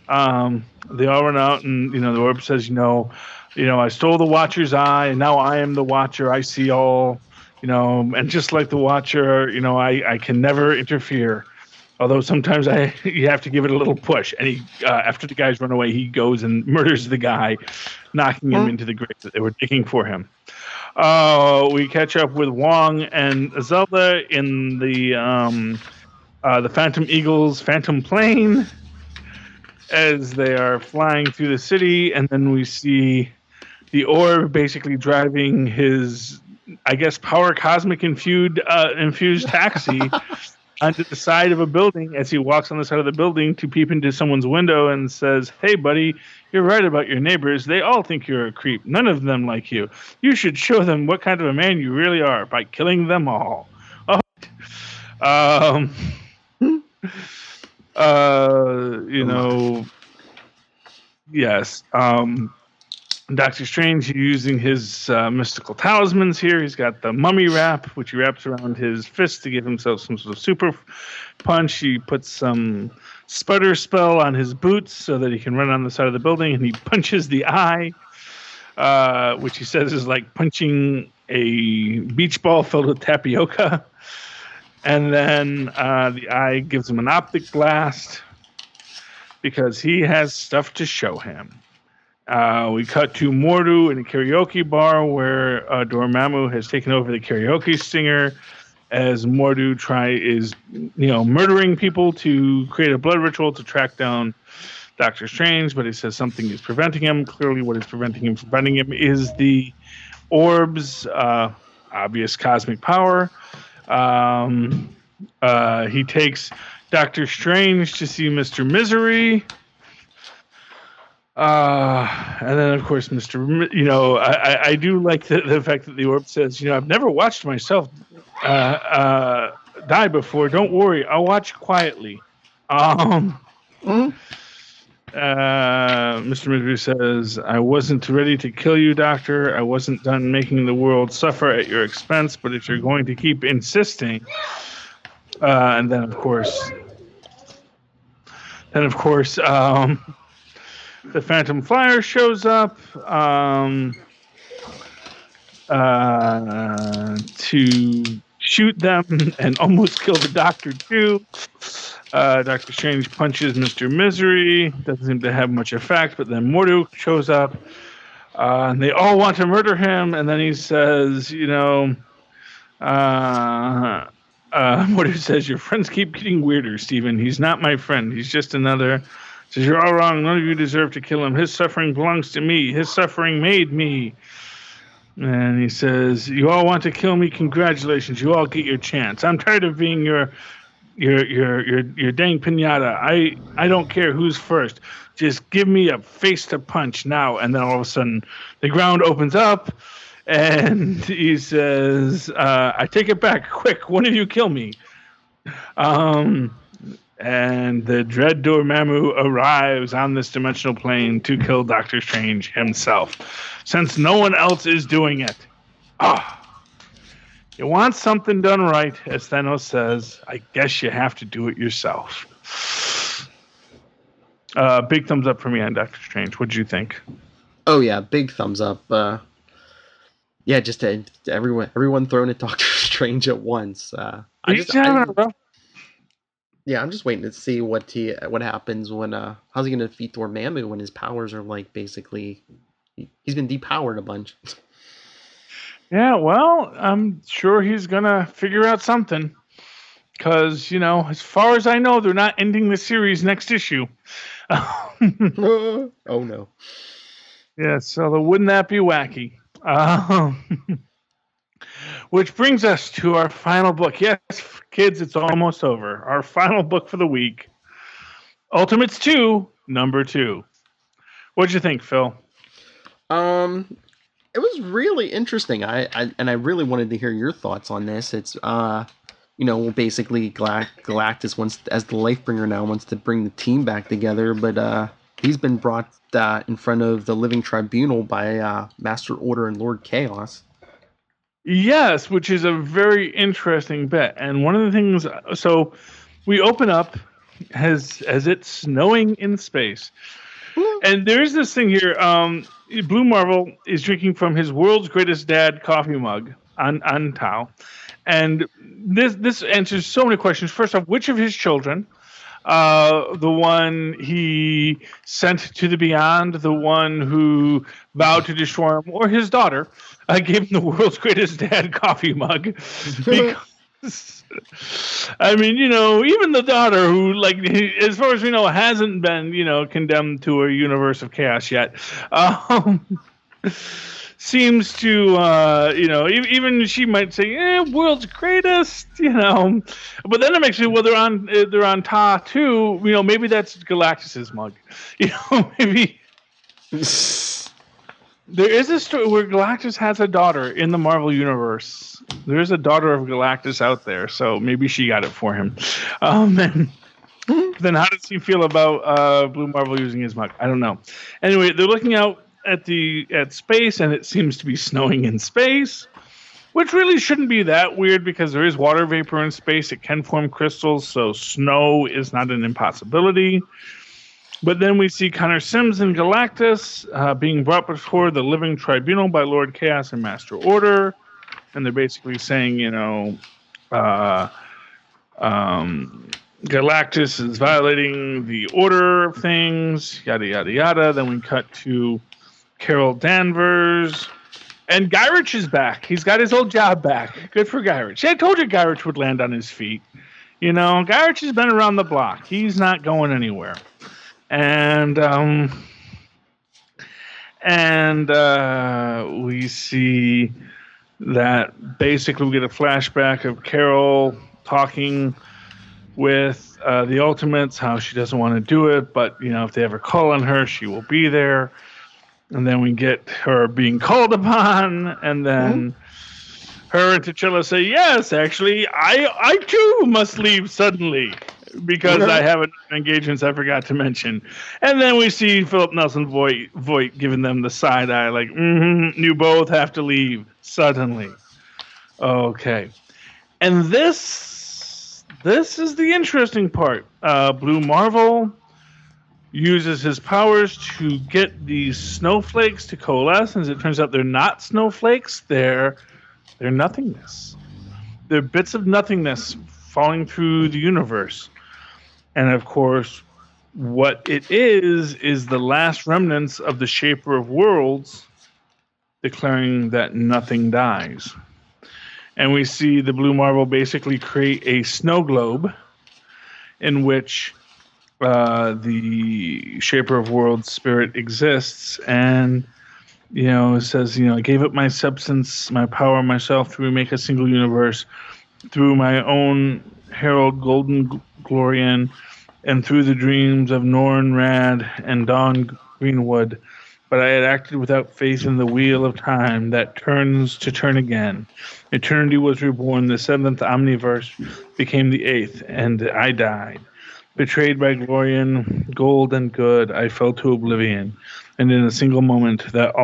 They all run out, and the orb says, I stole the Watcher's eye, and now I am the Watcher. I see all, and just like the Watcher, I can never interfere. Although sometimes you have to give it a little push. And after the guys run away, he goes and murders the guy, knocking him into the grave that they were digging for him. We catch up with Wong and Zelda in the Phantom Eagle's Phantom Plane as they are flying through the city, and then we see the orb basically driving his, I guess, power cosmic infused taxi onto the side of a building as he walks on the side of the building to peep into someone's window and says, "Hey, buddy, you're right about your neighbors. They all think you're a creep. None of them like you. You should show them what kind of a man you really are by killing them all." Yes. Doctor Strange using his mystical talismans here. He's got the mummy wrap, which he wraps around his fist to give himself some sort of super punch. He puts some sputter spell on his boots so that he can run on the side of the building, and he punches the eye, which he says is like punching a beach ball filled with tapioca. And then the eye gives him an optic blast because he has stuff to show him. We cut to Mordu in a karaoke bar where Dormammu has taken over the karaoke singer as Mordu is murdering people to create a blood ritual to track down Doctor Strange, but he says something is preventing him. Clearly what is preventing him is the orb's obvious cosmic power. He takes Doctor Strange to see Mr. Misery. And then, of course, I do like the fact that the orb says, I've never watched myself die before. Don't worry, I'll watch quietly. Mr. Misery says, I wasn't ready to kill you, Doctor. I wasn't done making the world suffer at your expense, but if you're going to keep insisting... and then, of course, the Phantom Flyer shows up to shoot them and almost kill the Doctor, too. Doctor Strange punches Mr. Misery. Doesn't seem to have much effect, but then Mordu shows up. And they all want to murder him, and then he says, Mordu says, your friends keep getting weirder, Stephen. He's not my friend. He's just another... Says, you're all wrong. None of you deserve to kill him. His suffering belongs to me. His suffering made me. And he says, you all want to kill me? Congratulations. You all get your chance. I'm tired of being your dang pinata. I don't care who's first. Just give me a face to punch now. And then all of a sudden, the ground opens up. And he says, I take it back. Quick, one of you kill me. And the dread Dormammu arrives on this dimensional plane to kill Doctor Strange himself, since no one else is doing it. You want something done right, as Thanos says, I guess you have to do it yourself. Big thumbs up for me on Doctor Strange. What did you think? Oh yeah, big thumbs up. Yeah, just to everyone thrown at Doctor Strange at once. I'm just waiting to see what happens when how's he gonna defeat Dormammu when his powers are like basically he's been depowered a bunch. Yeah, well, I'm sure he's gonna figure out something. Because, as far as I know, they're not ending the series next issue. Oh no. Yeah, so wouldn't that be wacky? Which brings us to our final book. Yes, kids, it's almost over. Our final book for the week. Ultimates 2, number 2. What'd you think, Phil? It was really interesting. I really wanted to hear your thoughts on this. It's basically Galactus wants, as the Lifebringer now, wants to bring the team back together, but he's been brought in front of the Living Tribunal by Master Order and Lord Chaos. Yes, which is a very interesting bit. And one of the things, so we open up as it's snowing in space. And there's this thing here. Blue Marvel is drinking from his world's greatest dad coffee mug on Tao, and this answers so many questions. First off, which of his children? The one he sent to the beyond, the one who vowed to destroy him, or his daughter, gave him the world's greatest dad coffee mug. Because, I mean, even the daughter who, like, as far as we know, hasn't been, condemned to a universe of chaos yet, seems to, even she might say, world's greatest, But then it makes me, well, they're on Ta too. Maybe that's Galactus's mug. Maybe there is a story where Galactus has a daughter in the Marvel universe. There is a daughter of Galactus out there, so maybe she got it for him. And then how does he feel about Blue Marvel using his mug? I don't know. Anyway, they're looking out at space, and it seems to be snowing in space, which really shouldn't be that weird because there is water vapor in space. It can form crystals, so snow is not an impossibility. But then we see Connor Sims and Galactus being brought before the living tribunal by Lord Chaos and Master Order, and they're basically saying, Galactus is violating the order of things, yada, yada, yada. Then we cut to Carol Danvers. And Gyrich is back. He's got his old job back. Good for Gyrich. See, I told you Gyrich would land on his feet. Gyrich has been around the block. He's not going anywhere. And we see that basically we get a flashback of Carol talking with the Ultimates, how she doesn't want to do it, but if they ever call on her, she will be there. And then we get her being called upon, and then her and T'Challa say, "Yes, actually, I too must leave suddenly because I have engagements I forgot to mention." And then we see Philip Nelson Voight giving them the side eye, like, "You both have to leave suddenly." Okay, and this is the interesting part. Blue Marvel uses his powers to get these snowflakes to coalesce, and as it turns out, they're not snowflakes. They're nothingness. They're bits of nothingness falling through the universe. And of course, what it is the last remnants of the Shaper of Worlds declaring that nothing dies. And we see the Blue Marvel basically create a snow globe in which the Shaper of Worlds spirit exists, and it says, I gave up my substance, my power, myself to remake a single universe through my own Herald Golden Glorian and through the dreams of Norn Rad and Dawn Greenwood. But I had acted without faith in the wheel of time that turns to turn again. Eternity was reborn, the seventh omniverse became the eighth, and I died. Betrayed by Glorian, gold and good, I fell to oblivion, and in a single moment, that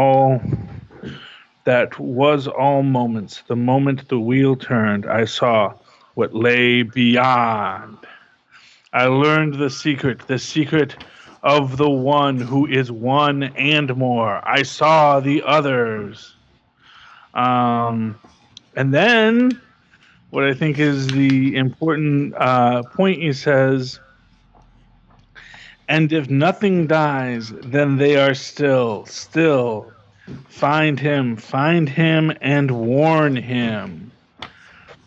was all moments, the moment the wheel turned, I saw what lay beyond. I learned the secret of the one who is one and more. I saw the others. And then, what I think is the important point, he says, and if nothing dies, then they are still. Find him, and warn him.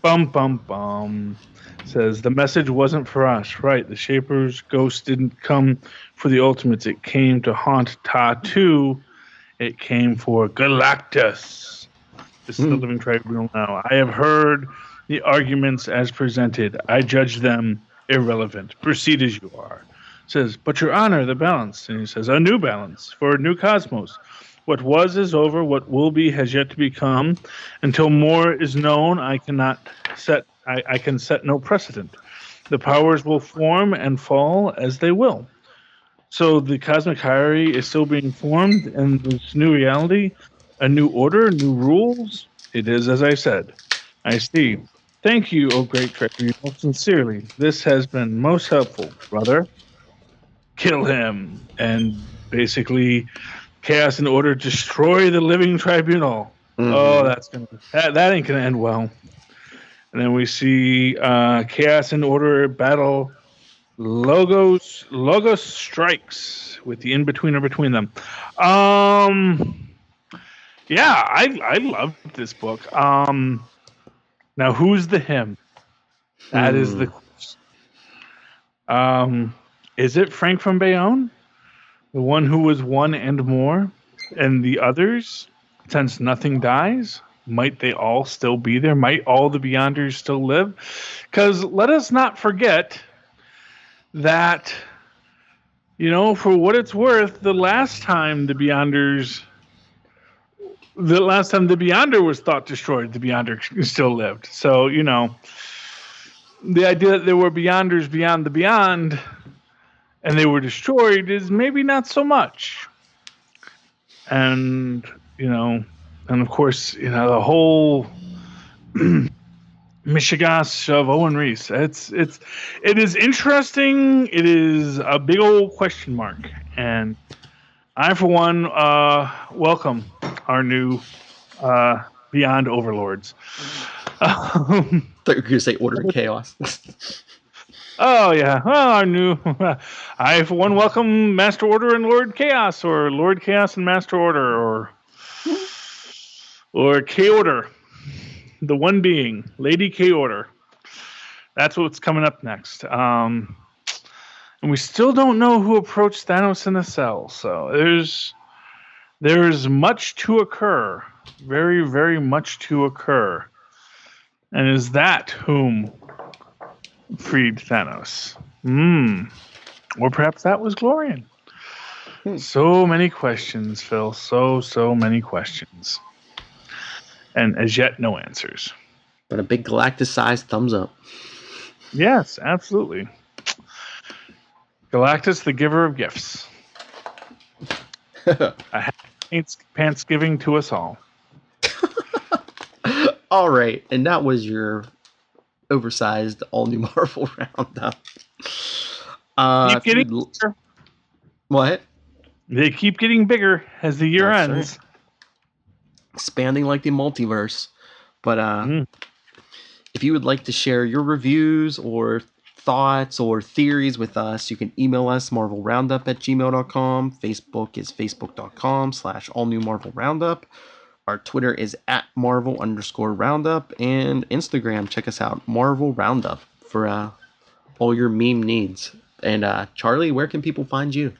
Bum, bum, bum. Says, the message wasn't for us, right? The Shaper's ghost didn't come for the Ultimates. It came to haunt Ta-2. It came for Galactus. This is the Living Tribunal now. I have heard the arguments as presented. I judge them irrelevant. Proceed as you are. Says, but your honor, the balance. And he says, a new balance for a new cosmos. What was is over. What will be has yet to become. Until more is known, I can set no precedent. The powers will form and fall as they will. So the cosmic hierarchy is still being formed in this new reality, a new order, new rules. It is as I said. I see. Thank you, O great tribunal. Sincerely, this has been most helpful, brother. Kill him, and basically, chaos and order destroy the living tribunal. Mhm. Oh, that ain't gonna end well. And then we see chaos and order battle. Logos strikes with the in-betweener between them. Yeah, I loved this book. Now who's the him? That is the question. Is it Frank from Bayonne? The one who was one and more? And the others, since nothing dies, might they all still be there? Might all the Beyonders still live? Because let us not forget that, for what it's worth, the last time the Beyonder was thought destroyed, the Beyonder still lived. So, the idea that there were Beyonders beyond the beyond and they were destroyed is maybe not so much. And, and of course, the whole Michigas of Owen Reese. It is interesting. It is a big old question mark. And I, for one, welcome our new Beyond Overlords. I thought you were going to say Order of Chaos. Oh, yeah. Well, our new... I, for one, welcome Master Order and Lord Chaos, or Lord Chaos and Master Order, or K-Order. The one being, Lady K-Order. That's what's coming up next. And we still don't know who approached Thanos in the cell, so there's much to occur. Very, very much to occur. And is that whom freed Thanos? Or perhaps that was Glorian. So many questions, Phil. So many questions. And as yet, no answers. But a big Galactus-sized thumbs up. Yes, absolutely. Galactus, the giver of gifts. A happy pants giving to us all. All right, and that was your oversized all-new Marvel Roundup. Keep getting bigger. What? They keep getting bigger as the year ends. Right. Expanding like the multiverse. But if you would like to share your reviews or thoughts or theories with us, you can email us marvelroundup@gmail.com. Facebook is facebook.com/allnewmarvelroundup. Our Twitter is @Marvel_Roundup. And Instagram, check us out, Marvel Roundup, for all your meme needs. And Charlie, where can people find you?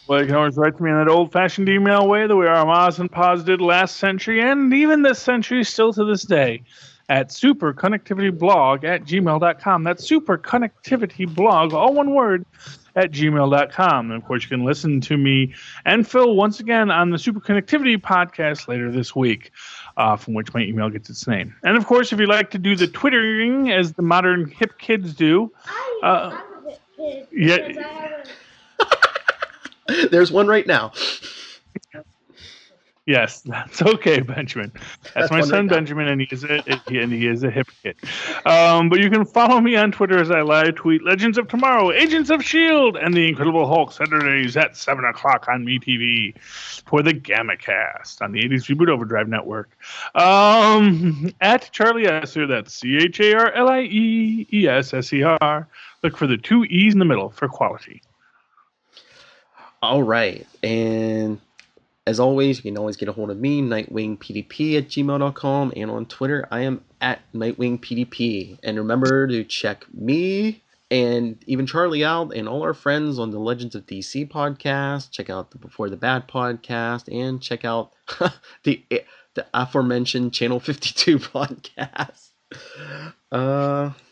Well, you can always write to me in that old-fashioned email way that we are Maz and Paz did last century, and even this century, still to this day, at superconnectivityblog@gmail.com. That's superconnectivityblog, all one word, @gmail.com. And, of course, you can listen to me and Phil once again on the Superconnectivity podcast later this week, from which my email gets its name. And, of course, if you like to do the Twittering, as the modern hip kids do... I'm a hip kid. There's one right now. Yes, that's okay, Benjamin. That's my son, right, Benjamin, and he is a hip kid. But you can follow me on Twitter as I live tweet Legends of Tomorrow, Agents of S.H.I.E.L.D., and the Incredible Hulk Saturdays at 7 o'clock on MeTV for the Gamma Cast on the 80s Reboot Overdrive Network. At Charlie Esser, that's CharlieESSER. Look for the 2 E's in the middle for quality. All right, and as always, you can always get a hold of me, nightwingpdp@gmail.com, and on Twitter, I am @nightwingpdp. And remember to check me and even Charlie out and all our friends on the Legends of DC podcast. Check out the Before the Bad podcast, and check out the aforementioned Channel 52 podcast.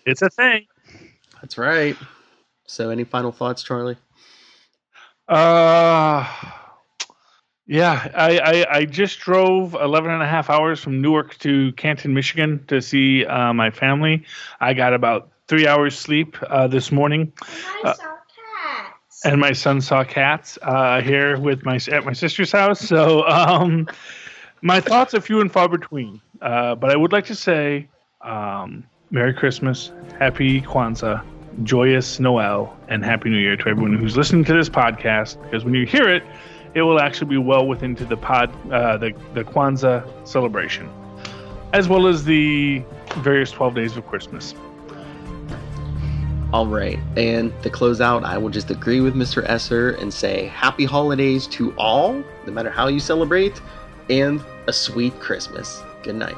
It's a thing. That's right. So, any final thoughts, Charlie? Yeah, I just drove 11 and a half hours from Newark to Canton, Michigan to see my family. I got about 3 hours sleep this morning. And I saw cats. And my son saw cats here at my sister's house. So my thoughts are few and far between. But I would like to say Merry Christmas, Happy Kwanzaa, Joyous Noel, and Happy New Year to everyone who's listening to this podcast. Because when you hear it, it will actually be well within the Kwanzaa celebration, as well as the various 12 days of Christmas. All right, and to close out, I will just agree with Mr. Esser and say happy holidays to all, no matter how you celebrate, and a sweet Christmas. Good night.